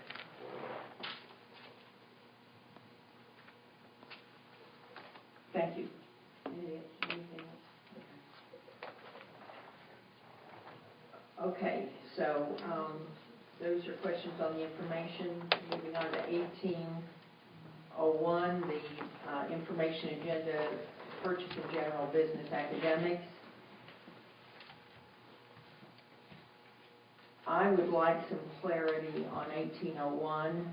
C: Thank you. Anything else? Okay, so those are questions on the information. Moving on to 1801, the information agenda, purchase and general business academics. I would like some clarity on 1801.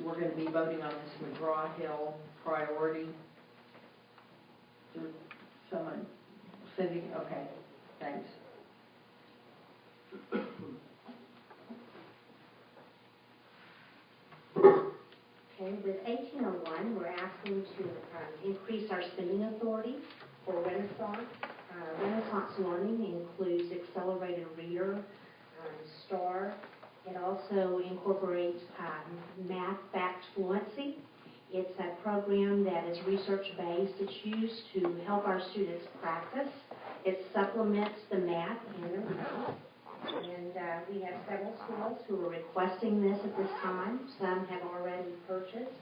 C: We're going to be voting on this McGraw-Hill priority. Someone, Cindy, okay. Thanks.
N: Okay, with 1801, we're asking to increase our spending authority for Renaissance. Renaissance learning includes accelerated reader, STAR. It also incorporates math facts fluency. It's a program that is research-based. It's used to help our students practice. It supplements the math and the reading. And we have several schools who are requesting this at this time. Some have already purchased.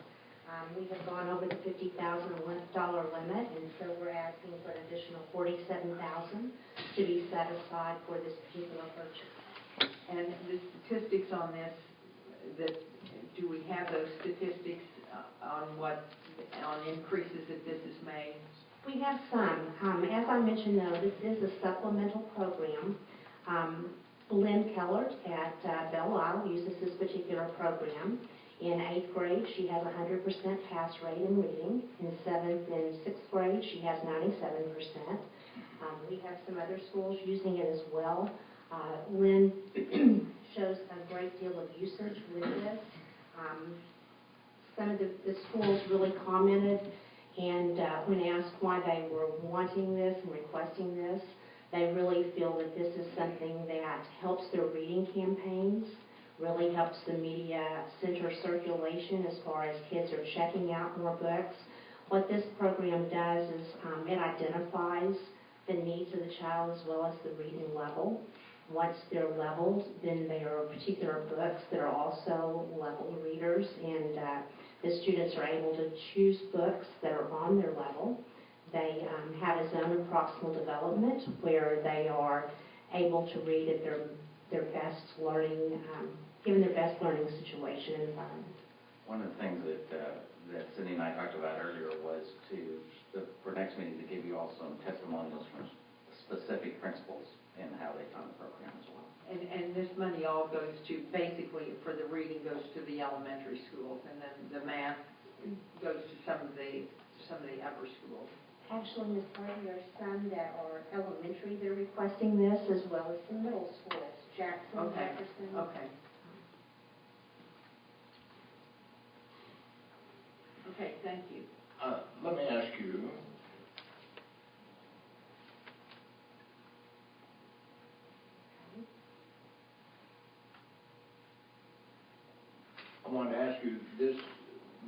N: We have gone over the $50,000 limit, and so we're asking for an additional $47,000 to be set aside for this particular purchase.
C: And the statistics on this, do we have those statistics on increases that this has made?
N: We have some. As I mentioned, though, this is a supplemental program. Lynn Kellert at Belle Isle uses this particular program. In 8th grade, she has 100% pass rate in reading. In 7th and 6th grade, she has 97%. We have some other schools using it as well. Lynn shows a great deal of usage with this. Some of the schools really commented, and when asked why they were wanting this and requesting this, they really feel that this is something that helps their reading campaigns, really helps the media center circulation as far as kids are checking out more books. What this program does is it identifies the needs of the child as well as the reading level. Once they're leveled, then there are particular books that are also level readers, and the students are able to choose books that are on their level. They have a zone of proximal development where they are able to read at their best learning, given their best learning situation and environment.
A: One of the things that Cindy and I talked about earlier was for next meeting to give you all some testimonials from specific principals and how they found the program as well.
C: And this money all goes to, basically, for the reading goes to the elementary schools, and then the math goes to some of the upper schools.
N: Actually, Ms. Hardy, there are some that are elementary that are requesting this, as well as some middle schools, Jackson,
C: Okay.
N: Jefferson.
C: Okay. Okay, thank you.
G: Let me ask you, I wanted to ask you this,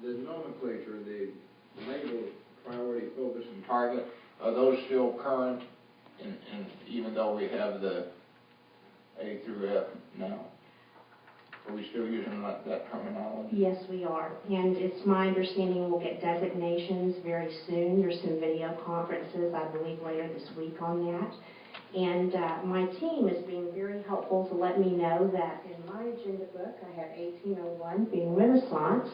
G: the nomenclature, the labels, priority, focus, and target, are those still current even though we have the A through F now? Are we still using that terminology?
N: Yes, we are. And it's my understanding we'll get designations very soon. There's some video conferences, I believe, later this week on that. And my team is being very helpful to let me know that in my agenda book, I have 1801 being Renaissance,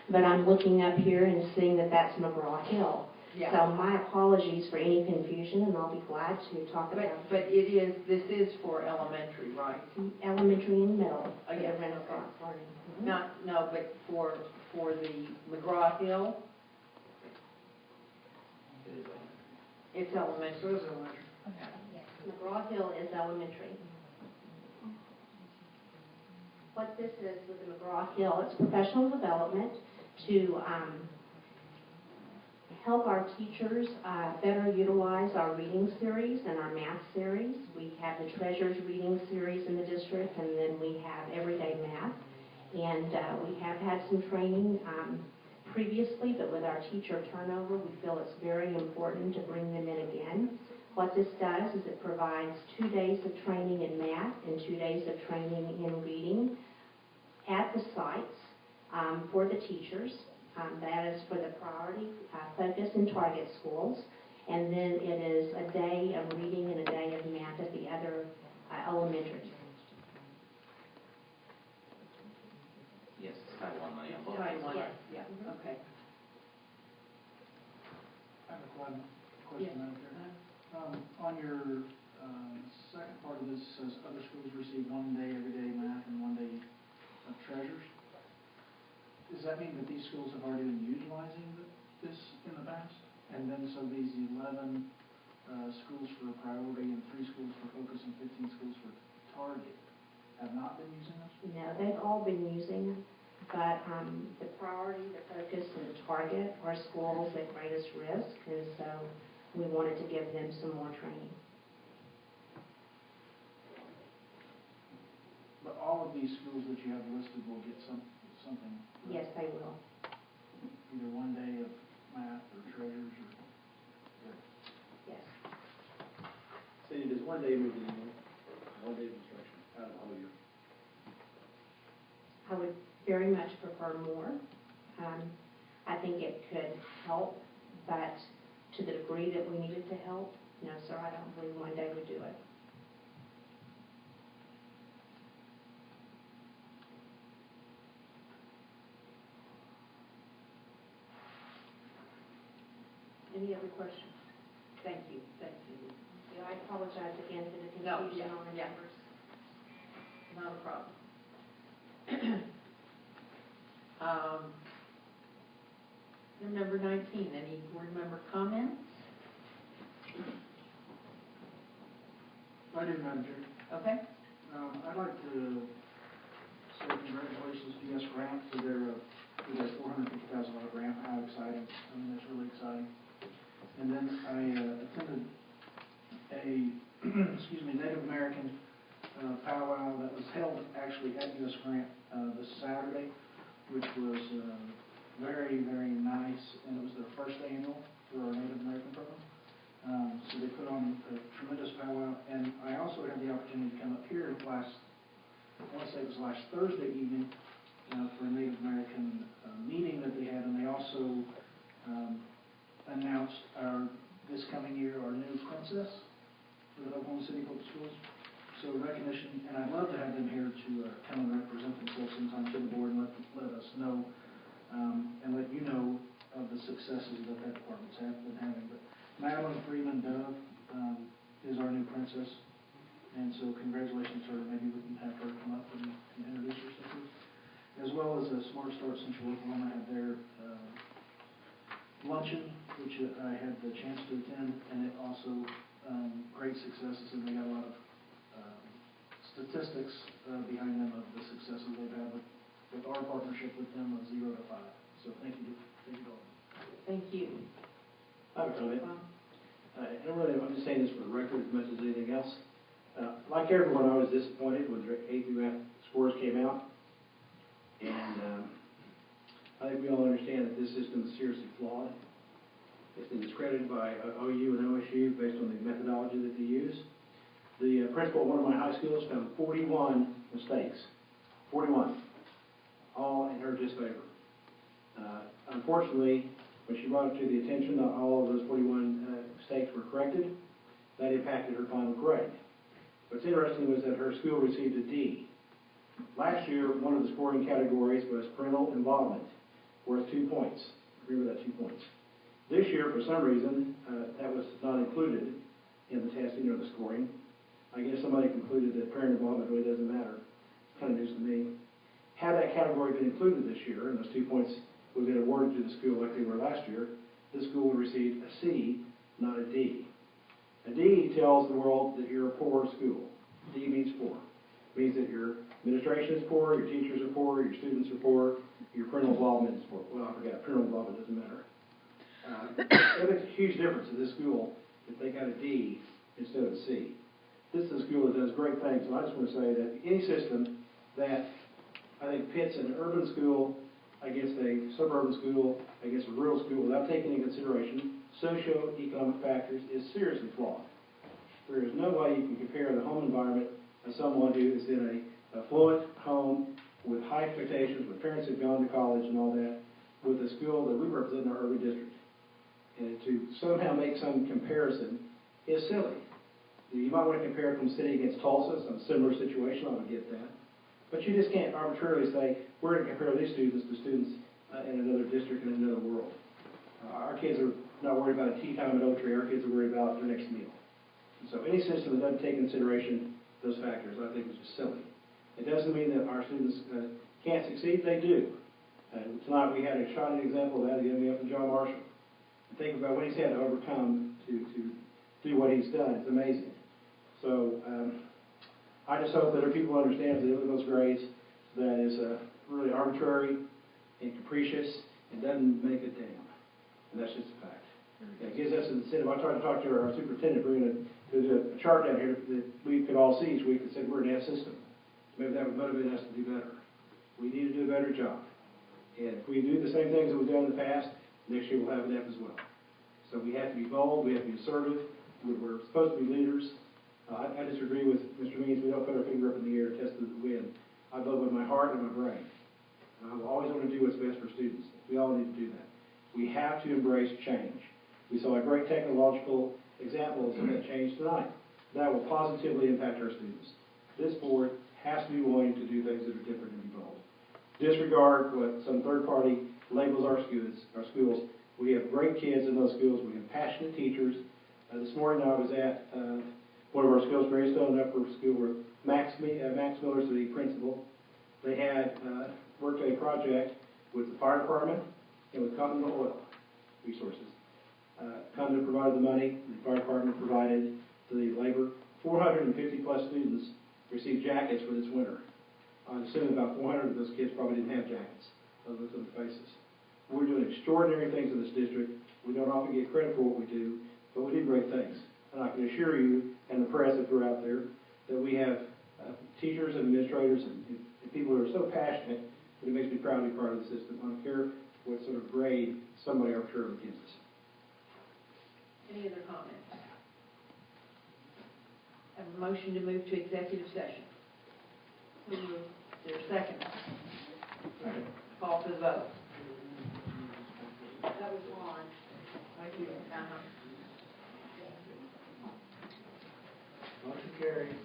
N: but I'm looking up here and seeing that that's McGraw-Hill.
C: Yeah.
N: So my apologies for any confusion, and I'll be glad to talk about it.
C: But this is for elementary, right?
N: Elementary and middle for
C: Yes,
N: the Renaissance learning. Mm-hmm.
C: No, but for the McGraw-Hill, it's elementary.
N: Yes, McGraw-Hill is elementary. What this is with the McGraw-Hill, it's professional development to help our teachers better utilize our reading series and our math series. We have the Treasures reading series in the district, and then we have Everyday Math. And we have had some training previously, but with our teacher turnover, we feel it's very important to bring them in again. What this does is it provides 2 days of training in math and 2 days of training in reading at the sites for the teachers. That is for the priority, focus, and target schools. And then it is a day of reading and a day of math at the other elementaries.
A: Yes, it's Title I money on both.
C: Title I,
N: Yes.
C: yeah,
N: Mm-hmm.
C: okay.
K: I have one question, Madam Chair. On your second part of this says other schools receive 1 day everyday math and 1 day of treasures. Does that mean that these schools have already been utilizing this in the past? And then so these 11 schools for priority and 3 schools for focus in 15 schools for Target have not been using this?
N: No, they've all been using, but the priority, the focus, and the target are schools at greatest risk, and so we wanted to give them some more training.
K: But all of these schools that you have listed will get something.
N: Yes, they will.
K: Either one day of math or treasures or.
N: Yes.
M: Cindy, does one day move the needle? One day of instruction out of the whole year?
N: I would very much prefer more. I think it could help, but to the degree that we needed to help, no, sir, I don't believe one day would do it.
C: Any other questions? Thank you.
N: Yeah, I apologize again for the
C: No,
N: confusion on the
C: yeah.
N: numbers.
C: Not a problem. Item number 19, any board member comments?
K: I do, Madam Chair.
C: Okay.
K: I'd like to say congratulations to US Grant for their $450,000 grant. How exciting. I mean, that's really exciting. And then I attended a Native American powwow that was held actually at US Grant this Saturday, which was very, very nice, and it was their first annual for our Native American program. So they put on a tremendous powwow, and I also had the opportunity to come up here I want to say it was last Thursday evening for a Native American meeting that they had, and they also announced this coming year our new princess for the Oklahoma City Public Schools. So recognition, and I'd love to have them here to come and represent themselves sometime to the board and let us know and let you know of the successes that department's been having. But Madeline Freeman Dove is our new princess, and so congratulations to her. Maybe we can have her come up and introduce herself, as well as Smart Start Central Oklahoma had their luncheon, which I had the chance to attend, and it also great successes, and they got a lot of statistics behind them of the successes they've had with our partnership with them of 0 to 5. So thank you all.
C: Thank you.
M: I have a comment. I'm just saying this for the record as much as anything else. Like everyone, I was disappointed when the A through F scores came out. And I think we all understand that this system is seriously flawed. It's been discredited by OU and OSU based on the methodology that they use. The principal at one of my high schools found 41 mistakes. 41. All in her disfavor. Unfortunately, when she brought it to the attention that all of those 41 mistakes were corrected, that impacted her final grade. What's interesting was that her school received a D. Last year, one of the scoring categories was parental involvement, worth 2 points. Remember that 2 points. This year, for some reason, that was not included in the testing or the scoring. I guess somebody concluded that parent involvement really doesn't matter. It's kind of news to me. Had that category been included this year, and those 2 points would have been awarded to the school like they were last year, this school would receive a C, not a D. A D tells the world that you're a poor school. D means poor. It means that your administration is poor, your teachers are poor, your students are poor, your parental involvement is poor. Well, I forgot, parental involvement doesn't matter. That makes a huge difference in this school if they got a D instead of a C. This is a school that does great things, and I just want to say that any system that I think pits an urban school against a suburban school, against a rural school, without taking into consideration socio-economic factors, is seriously flawed. There is no way you can compare the home environment of someone who is in an affluent home with high expectations, with parents who have gone to college and all that, with a school that we represent in our urban district. And to somehow make some comparison is silly. You might want to compare it from city against Tulsa, some similar situation, I would get that. But you just can't arbitrarily say, we're going to compare these students to students in another district in another world. Our kids are not worried about a tea time at Oak Tree. Our kids are worried about their next meal. And so any system that doesn't take into consideration those factors, I think, is just silly. It doesn't mean that our students can't succeed. They do. Tonight we had a shining example of that, getting me up from John Marshall. And think about what he's had to overcome to do what he's done. It's amazing. So I just hope that other people understand that in those grades, that is really arbitrary and capricious and doesn't make a damn. And that's just a fact. It gives us an incentive. I tried to talk to our superintendent, bringing a chart down here that we could all see each week that said we're an F system. Maybe that would motivate us to do better. We need to do a better job. And if we do the same things that we've done in the past, next year we'll have an F as well. So we have to be bold, we have to be assertive, we're supposed to be leaders. I disagree with Mr. Means. We don't put our finger up in the air to test the wind. I vote with my heart and my brain. I always want to do what's best for students. We all need to do that. We have to embrace change. We saw a great technological example of some of that change tonight. That will positively impact our students. This board has to be willing to do things that are different and be bold. Disregard what some third party labels our schools. We have great kids in those schools. We have passionate teachers. This morning I was at one of our schools, Greystone Upper School, where Max Miller's the principal. They had worked a project with the fire department and with Continental Oil Resources. Continental provided the money, the fire department provided the labor. 450 plus students received jackets for this winter. I assume about 400 of those kids probably didn't have jackets. Those looked on their faces. We're doing extraordinary things in this district. We don't often get credit for what we do, but we do great things. And I can assure you, and the press if you're out there, that we have teachers and administrators and people who are so passionate that it makes me proud to be part of the system. I don't care what sort of grade somebody arbitrarily gives us.
C: Any other comments? Have a motion to move to executive session. Is there a second? Call for the vote. That was Lauren. Thank you.
B: Motion carries.